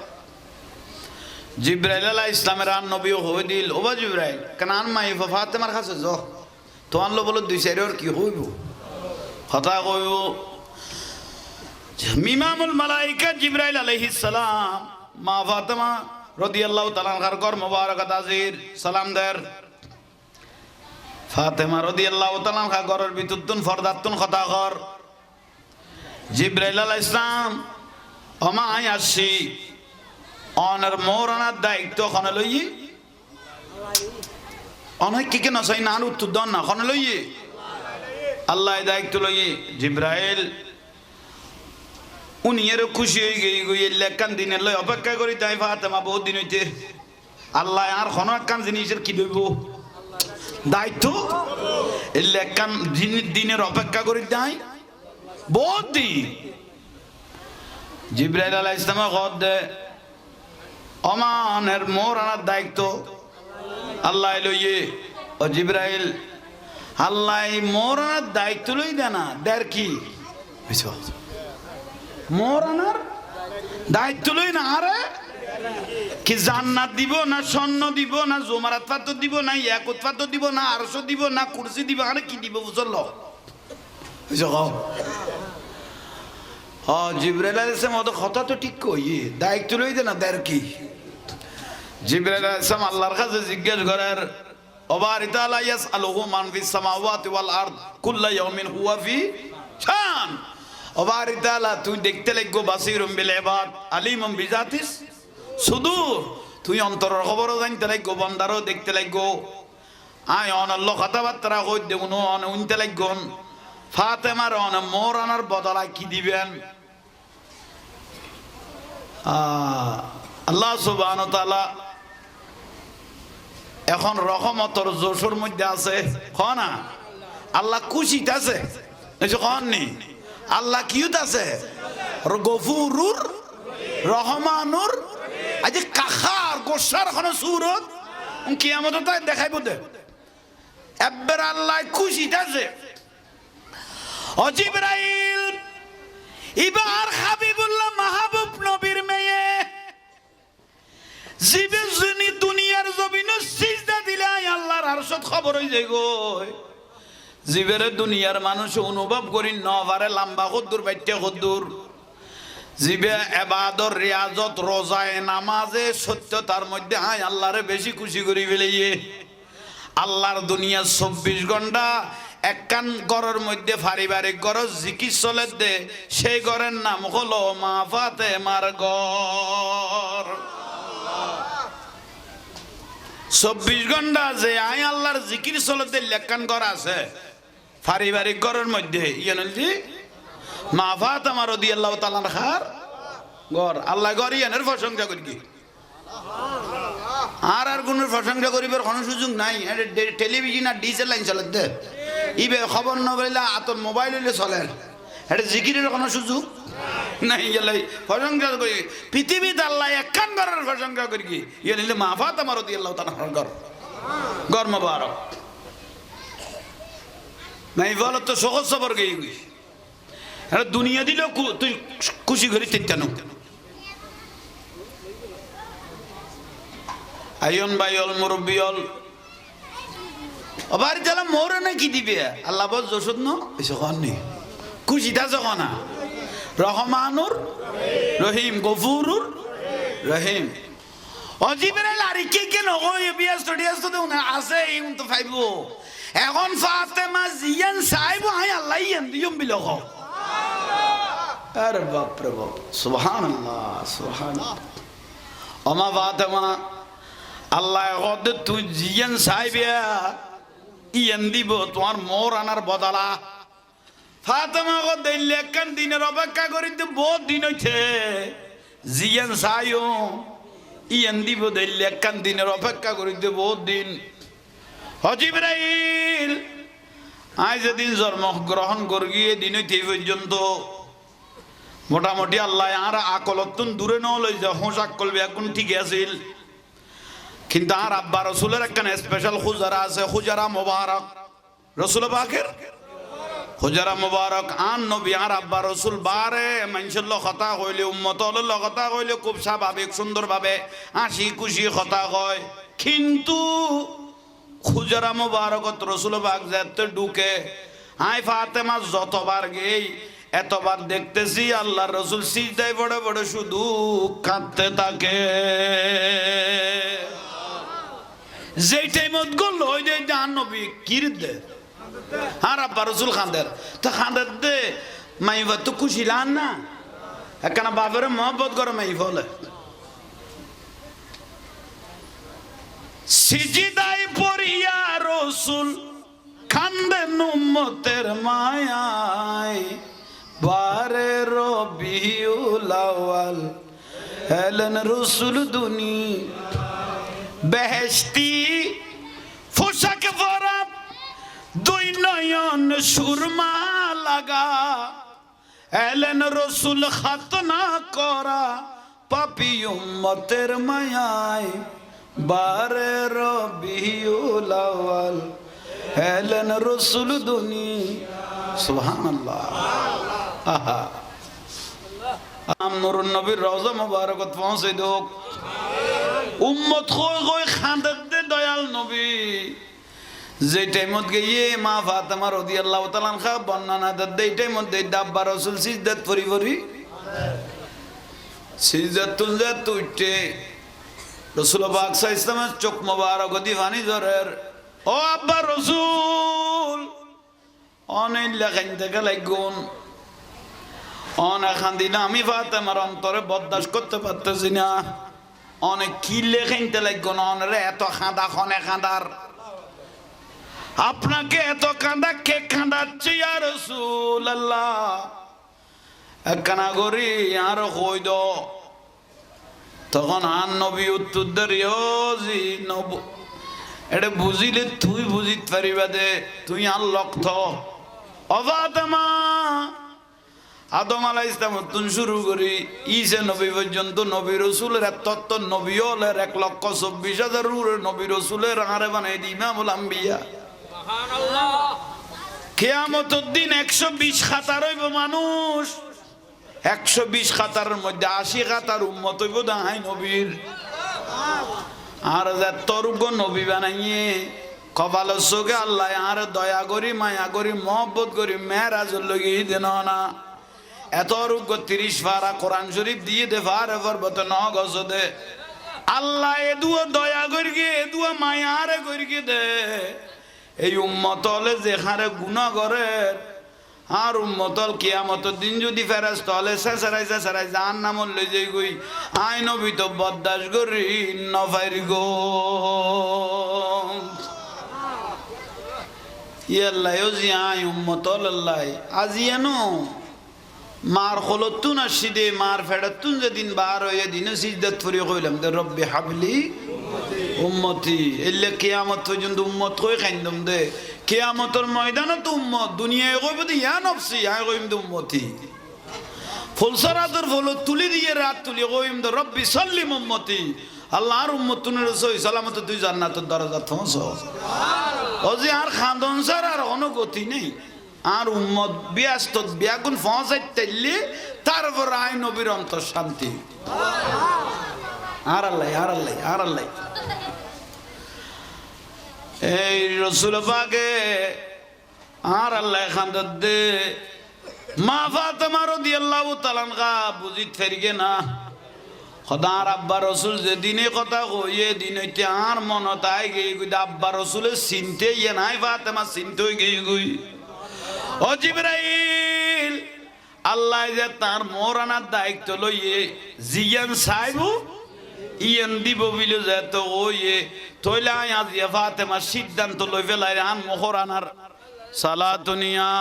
জিবরাইল আলাইহিস সালামের আন নবী হই দিল ওবা জিবরাইল কারণ আন মাই ফাতেমার কাছে যাও তো আনলো বলো দুই সাইডের কি হইব কথা কইব ইমামুল মালায়েকা জিবরাইল আলাইহিস সালাম মা ফাতেমা রাদিয়াল্লাহু তাআলা আনহার ঘর মোবারকাত হাজির সালাম দের ফাতেমা রাদিয়াল্লাহু তাআলা আনহা ঘরের ভিতরতুন ফরদাতুন কথা কর জিবরাইল আলাইহিস সালাম ওমা আই আসি অনার মোরানার দায়িত্ব ওখানে লইয়ে অনেক কি কেন সাই না উত্তর দেন না ওখানে লইয়ে আল্লাহ দায়িত্ব লইয়ে জিবরাইল উনি এর খুশি হয়ে গিয়ে লেখান দিনের লই অপেক্ষা করি তাই ফাতেমা বহুত দিন হইতে আল্লাহ আর কোনো একখান জিনিসের কি দেব দায়িত্ব এই লেখান দিনের অপেক্ষা করি তাই বহুত দিন জিবরাইল আলাইহিস সালাম কত দে অমানের মোরানার দায়িত্ব আল্লাহ লইয়ে ও জিবরাইল আল্লাহ মোরানার দায়িত্ব লই দেনা দের কি মোরানার দায়িত্ব লই না আরে কি জান্নাত দিব না স্বর্ণ দিব না জমারাত পাথর দিব না ইয়াকুত পাথর দিব না আরশ দিব না কুরসি দিব আরে কি দিব বুঝলো জিবরাইল আলাইহিস সালাম ওদের কথা তো ঠিক কই দায়িত্ব লই দেনা দের কি জিবরাইল আলাইহিস সালাম আল্লাহর কাছে জিজ্ঞেস করার ওবারি তাআলা ইয়াসআলুহু মান ফিস সামাওয়াতি ওয়াল আরদ কুল্লা ইয়াউমিন হুয়া ফি শান ওবারি তাআলা তুই দেখতে লাগো বাসিরুম বিল ইবাদ আলিমুম বিজাতিস সুদূর তুই অন্তরের খবরও জানতে লাগো বান্দারও দেখতে লাগো আয় অনল্য কথাবার্তা কই দেবুন অন উনতে লাগন ফাতেমার অন মোর আনার বদলায় কি দিবেন আল্লাহ সুবহানাহু ওয়া তাআলা এখন রহমতর জোশর মধ্যে আছে না আল্লাহ খুশিতে আছে নি আল্লাহ কিউত আছে গফুরুর রহমানুর আজ কাখার গোসার এখন সুরত কিয়ামত তাই দেখাইব দে এবার আল্লাহ খুশিতে আছে ও জিবরাইল এবার হাবিবুল্লাহ মাহবুব নবীর মেয়ে জিবে যিনি দুনিয়ার জমিনে সিজদা দিলে আল্লাহর আরশত খবর হই যায় গো জিবেরে দুনিয়ার মানুষ অনুভব করি ন পারে লম্বা কদ্দুর বাইতে কদ্দুর জিবে ইবাদত রিয়াজত রোজায়ে নামাজে সত্যতার মধ্যে আয় আল্লাহরে বেশি খুশি করি ফেলিয়ে আল্লাহর দুনিয়া 24 ঘন্টা একখান ঘরের মধ্যে পারিবারিক ঘর জিকির চলে দে সেই ঘরের নাম হলো মা ফাতেমার ঘর 24 ঘন্টা যে আয় আল্লাহর জিকির চলে দে একখান ঘর আছে পারিবারিক ঘরের মধ্যে ইয়ানজি মা ফাতেমা রাদিয়াল্লাহু তাআলা আনহার ঘর আল্লাহ ঘর ইয়ানের প্রশংসা করি কি আর গুণের প্রশংসা করিবার কোনো সুযোগ নাই টেলিভিশন আর ডিজেল লাইন চলে দে ইবে খবর ন বলিলা আতর মোবাইল হইলে চলে এটা জিকিরের কোনো সুযোগ নাই গেলে প্রশংসা করি পৃথিবীতে আল্লাহ একখান ঘরের প্রশংসা করি কি ইয়ে নিলে মা ফাতেমা রাদিয়াল্লাহু তাআলা ঘর ঘর মোবারক নাই বলো তো সহজ সবর গই এটা দুনিয়া দিলেও তুই খুশি করি তিনটানো আইন বাইল মুরব্বিয়ল আবার যারা মোরে না কি দিবে আল্লাহ বল জোসদ ন এসখন নি খুশিটা যখন না রহমানুর রহিম গফুরুর রহিম অজিবরাইল আর কে কে নগয় বিয়াস স্টুডিয়াস তো আছে এই তো ফাইবো এখন ফাতেমা জিয়ান সাহেব হাই আল্লাহ ইয়ান দিয়ম বিলখ আরে বাপ রে বাপ সুবহানাল্লাহ সুবহানাল্লাহ ওমা ফাতেমা আল্লাহ কদ তুই জিয়ান সাহেবিয়া ইয়ান দিব তোমার মোর আনার বদলা ফাতেমা কদ দিলে একখান দিনের অপেক্ষা করিতে বহুত দিন হইছে জিয়ান সাইও ইয়ান দিব দিলে একখান দিনের অপেক্ষা করিতে বহুত দিন জিবরাইল আজ যেদিন জন্মগ্রহণ করি গিয়ে দিন হইতে পর্যন্ত মোটামুটি আল্লাহ আর আকলতুন দূরে ন লই যা হোস আকল এখন ঠিক আছিল কিন্তু আর আব্বা রসুলের একখান স্পেশাল খুজারা আছে খুজারা মোবারক রসুল পাকের খুজারা মোবারক আন নবী আর আব্বা রসুল বারে মানুষের কথা কইলে উম্মতর কথা কইলে খুব স্বাভাবিক সুন্দর ভাবে হাসি খুশি কথা কয় কিন্তু খুজারা মোবারকত রসুল পাক যেতে ঢুকে আই ফাতেমা যতবার গেই এতবার দেখতেছি আল্লাহ রসুল সিজদায় বড় বড় শুধু কাঁদতে থাকে যেই টাইমত গল ওই যে জান নবী কিরত দে আর আব্বা রসুল খান্দের তো খান্দের দে মাইবা তো খুশি লান না একখানা বাপের মহব্বত করে মাই বলে সিজদায় পড়িয়া রসুল খান্দেন উম্মতের মায়ায় বারে রবিউল আউয়াল এলেন রসুল দুনি বেহেশতি পোশাক পরা দুই নয়ন সুরমা লাগা এলেন রসুল খাতনা করা পাপী উম্মতের মায়ায় বারে রবিউল আউয়াল এলেন রসুল দুনি সুবহানাল্লাহ আহা নুরুন নবীর রওজা মুবারকত পৌঁছে দোক উম্মত কই কই খান্দাত দে দয়াল নবী যে টাইমত গিয়ে মা ফাতেমা রাদিয়াল্লাহু তাআলা আনহা বর্ণনা দেয় এই টাইমত দেই আব্বা রাসূল সিজদাত পরি পরি সিজদাত তুলতে রাসূল পাক সাল্লাল্লাহু আলাইহি ওয়াসাল্লামের চোখ মোবারক দি পানি ঝরের ও আব্বা রাসূল অনেক লেখাইন থেকে লাগুন অনেক খান্দিনা আমি ফাতেমার অন্তরে বরদাস্ত করতে পারতেছি না অনেক কি লেখাইনতে লাগুন অনেরে এত খাঁদা খনে খাঁদার আপনাকে এত কাঁদা কে কাঁদাচ্ছে ইয়া রাসূলুল্লাহ একখানা করি আর কই দ তখন আন নবী উত্তর দেরি নব এটা বুঝিলে তুই বুঝিত পারিবা দে তুই আর লক্ষ অবাতমা আদম আলাইহিস সালাম তুন শুরু করি ঈসা নবী পর্যন্ত নবী রাসূলের তত্ত্ব নবী হলের 1,24,000 নবী রাসূলের আরে বানাই দি ইমামুল আম্বিয়া সুবহানাল্লাহ কিয়ামতের দিন 120 খাতার হইব মানুষ 120 খাতারের মধ্যে 80 খাতার উম্মত হইব দাই নবীর আর যতর্গ নবী বানাইয়ে কপালের চোখে আল্লাহ আর দয়া করি মায়া করি মহব্বত করি মেরাজের লগে দেন না এত রোগ 30 পারা কোরআন শরীফ দিয়ে দে পারে পর্বত ন গজ দে আল্লাহ এদুয়া দয়া করি গে এদুয়া মায়া আরে করি গে দে এই উম্মত হলে যেখানে গুনাহ করে আর উম্মতল কিয়ামতের দিন যদি ফেরেশতা হলে সেসারাই জাহান্নাম লই যাই গই আই নবী তো বরদাশ করি নফাইর গো ইয়াল্লাহ ওজি আই উম্মতল আল্লাহ আজিয়ানো মার খলতুন আসিদে মার ফেড়তুন যেদিন বার হয়ে দিন সিজদাত ফুরি কইলাম দে রব্বি হাবলি উম্মতি এলে কিয়ামত পর্যন্ত উম্মত কই খাইন্দম দে কিয়ামতের ময়দানে তো উম্মত দুনিয়ায় কইব দি ইয়া নফসি আই কইম দে উম্মতি ফুলসরাতের ফুল তুলি দিয়ে রাত তুলি কইম দে রব্বি সাল্লিম উম্মতি আল্লাহর উম্মত তুনের সই সালামত তুই জান্নাতের দরজা পৌঁছ সুবহানাল্লাহ ওজি আর খান্দন সার আর কোনো গতি নেই আর উম্মত ব্যস্ত ব্যাগুন পৌঁছাইতেলি তারপর আই নবীর অন্তর শান্তি আর আল্লাহ আর আল্লাহ আর আল্লাহ এই রাসূল পাকে আর আল্লাহ খান্দত দে মা ফাতেমা রাদিয়াল্লাহু তাআলা আনহা বুঝিত ফেরিগে না খোদার আব্বা রাসূল যে দিনে কথা কইয়ে দিন হইতে আর মনত আই গই আব্বা রাসূলের চিনতে ইয়ে নাই ফাতেমা চিনতে গই গই ও জিবরাইল আল্লাহ যে তার মোরানার দায়িত্ব লইয়ে জিয়ান সাইবু ইয়ান দিব বিলে যে তো ওয়ে তইলা আজ ফাতেমা সিদ্ধান্ত লই ফেলাই আন মোহরানার সালাতুনিয়া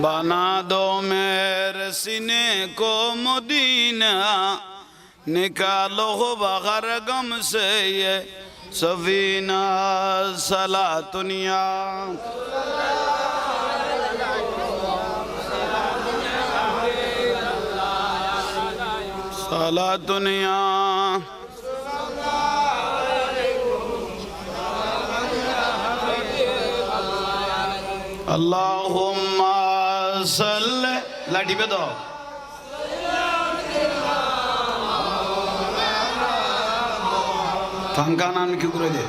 बना दो मेरे सीने को मदीना निकालो हो बगर गम से ये सफीना सलातुनिया सलातुनिया अल्लाहुम्मा सल्ले लाठी पे दो पंखा नाम क्यों करे दे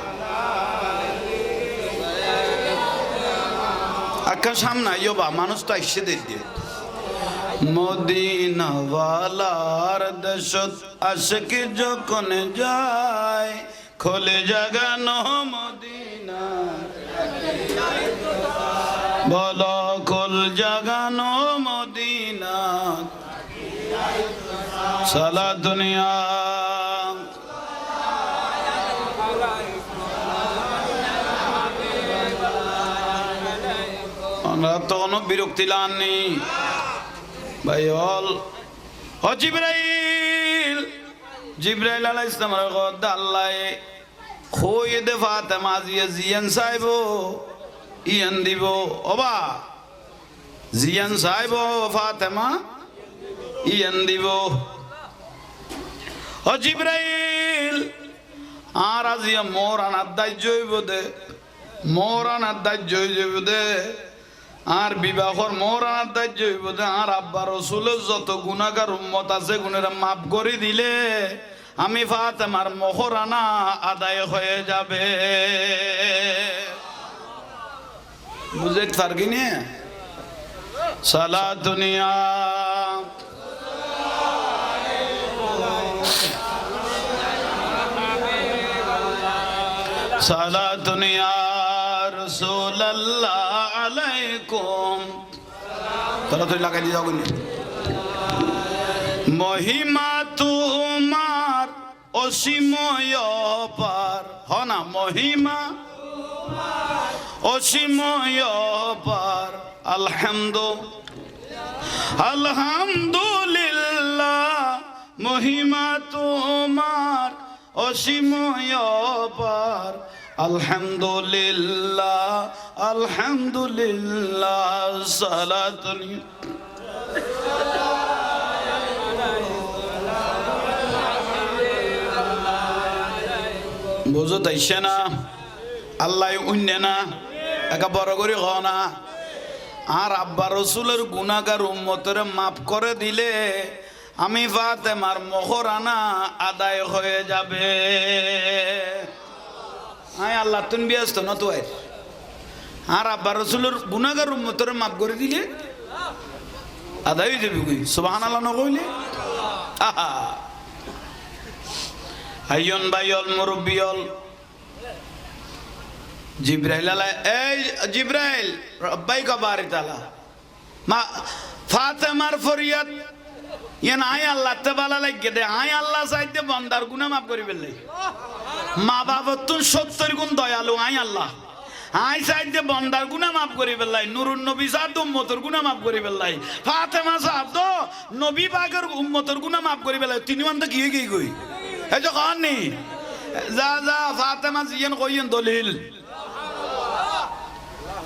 अक्का सामना यो बा मानुष तो ऐसे दे दिए मदीना वाला दशत अशक जो कौन जाए खोले जगह नो मदीना बोलो कुल जगानो मदीना साला दुनिया আমরা তো কোনো বিরক্তি লাননি ভাই হল ও জিবরাইল জিবরাইল আলাইহিস সালামের কথা আল্লাহ খোয়ে দে ফাতেমা জিয়ান সাহেব ইয়ান দিব ওবা জিয়ান সাহেব ফাতেমা ইয়ান দিব ও জিবরাইল আর আজিয়া মোরানার দায়িত্ব হইব দে মোরানার দায়িত্ব হইব দে আর বিবাহর মোরানার দায়িত্ব হইব দে আর আব্বা রাসূলের যত গুনাহগার উম্মত আছে গুনাহরা মাফ করে দিলে আমি ফাতেমার মোহরানা আদায় হয়ে যাবে বুঝে পারগি নে সালাতুনিয়া সালাতুনিয়া রাসূলুল্লাহ আলাইকুম তোরা তো লাগাই দি যাও মহিমা তু অসীময় পার হনা মহিমা অসীময় পার আলহামদুলিল্লাহ মহিমা তোমার অসীময় পার আলহামদুলিল্লাহ আলহামদুলিল্লাহ সালাতুল বুঝো তাইছে না আল্লাহ উন্নে না একা বড় করে হ না আর আব্বা রসুলের গুনাহগার উম্মতের মাফ করে দিলে আমি ফাতেমার মহরানা আদায় হয়ে যাবে আয় আল্লাহ তুমি ব্যস্ত না তো আর আব্বা রসুলের গুনাহগার উম্মতের মাফ করে দিলে আদায় হয়ে যাবে কই সুবহানাল্লাহ না কইলে আহা আইয়ন ভাইয়ল মুরব্বিয়ল জিব্রাইল আলাই এই জিব্রাইল রব্বাই কবারি তাআলা মা ফাতেমার ফরিয়াদ ইয়ান আয় আল্লাহ তে বালা লাগে দে আয় আল্লাহ চাইতে বান্দার গুনাহ maaf করি ফেললে মা বাবা তো 70 গুণ দয়ালু আয় আল্লাহ আয় চাইতে বান্দার গুনাহ maaf করি ফেললাই নূরুন নবী সাদ উম্মতের গুনাহ maaf করি ফেললাই ফাতেমা সাহেব তো নবী পাকের উম্মতের গুনাহ maaf করি ফেললাই তিনি মান তো কি কই এই যে কানি যা যা ফাতেমা জিয়ান কইয়েন দলিল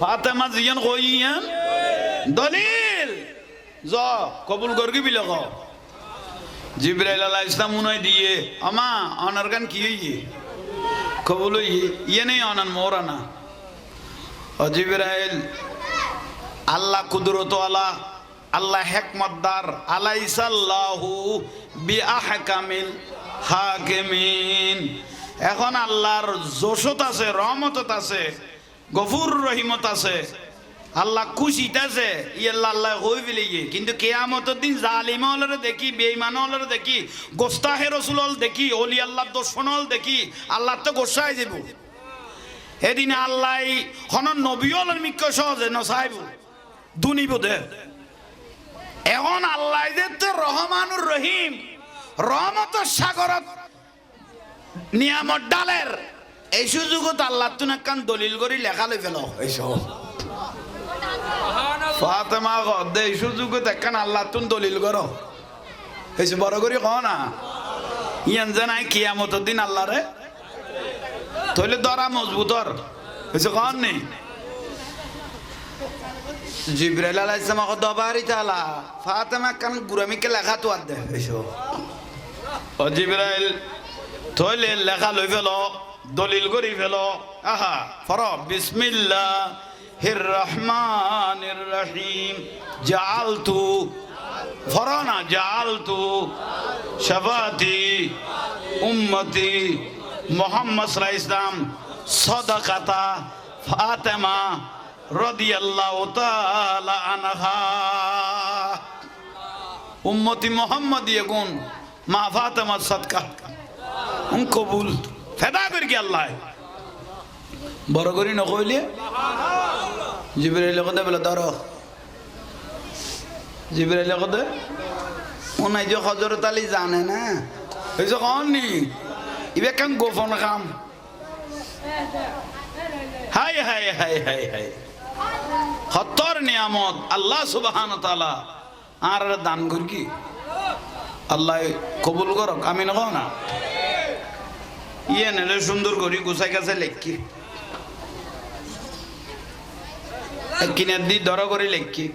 ফাতেমা জিয়ান কইয়েন দলিল জ কবুল করবি বিলে ক জিবরাইল আলাইহিস সালাম উনাই দিয়ে আমা অনার গান কি হইয়ে কবুল হইয়ে ইয়ে নেই অনান মোরানা ও জিবরাইল আল্লাহ কুদরত ওয়ালা আল্লাহ হিকমতদার আলাইসাল্লাহু বিআহকামিল হাকিমিন এখন আল্লাহর জোশত আছে রহমত আছে গফুর রহিমত আছে আল্লাহ খুশিতে আছে ইয়াল্লাহ আল্লাহ হই ফেলিয়ে কিন্তু কিয়ামতের দিন জালিম হলরে দেখি বেঈমান হলরে দেখি গোস্তাহে রাসূল হল দেখি ওলি আল্লাহ দুশমন হল দেখি আল্লাহ তো গোসায় যাব এদিন আল্লাহ হন নবী হলর মিক্ক সহজে নসাইব দুনিব দে এখন আল্লাহ যে তো রহমানুর রহিম রহমতের সাগরত নিয়ামত ডালের এই সুযোগত আল্লাহ তুন একখান দলিল করে লেখা লই ফেল এইসব ফাতেমা গদে এই সুযোগত একখান আল্লাহ তুন দলিল করো এইসব বড় করে কও না ইয়ান জানাই কিয়ামতের দিন আল্লাহ রে তইলে দরা মজবুতর এইসব কন নেই জিবরাইল আলাইহিস সালাম দবারি তাআলা ফাতেমা কান গুরামিকে লেখা তো আদে এইসব ও জিবরাইল তইলে লেখা লই ফেলো দলিল করি ফেলো আহা ফর বিসমিল্লাহির রহমানির রহিম জাআলতু ফরনা জাআলতু শাফাতি উম্মতি মুহাম্মদ সাল্লাল্লাহু আলাইহি ওয়াসাল্লাম সাদাকাতা ফাতেমা রাদিয়াল্লাহু তাআলা আনহা উম্মতি মুহাম্মদিয়ে গুণ মা ফাতেমা সদকা কবুল ফেদা করি কি আল্লাহ বড় করি নকইলে জিবরাইল কদে বলে ধরো জিবরাইল কদে ওনাই যে হযরত আলী জানে না এই যে কননি ইবে কাম গোপন কাম হাই হাই হাই হাই হাই খতর নিয়ামত আল্লাহ সুবহানাহু ওয়া তাআলা আর দান করি কি আল্লাহ কবুল করক আমিন কও না ইয়ে নেলে সুন্দর করি গুছাই কাছে লেখি কিনে দি ধর করে লেখি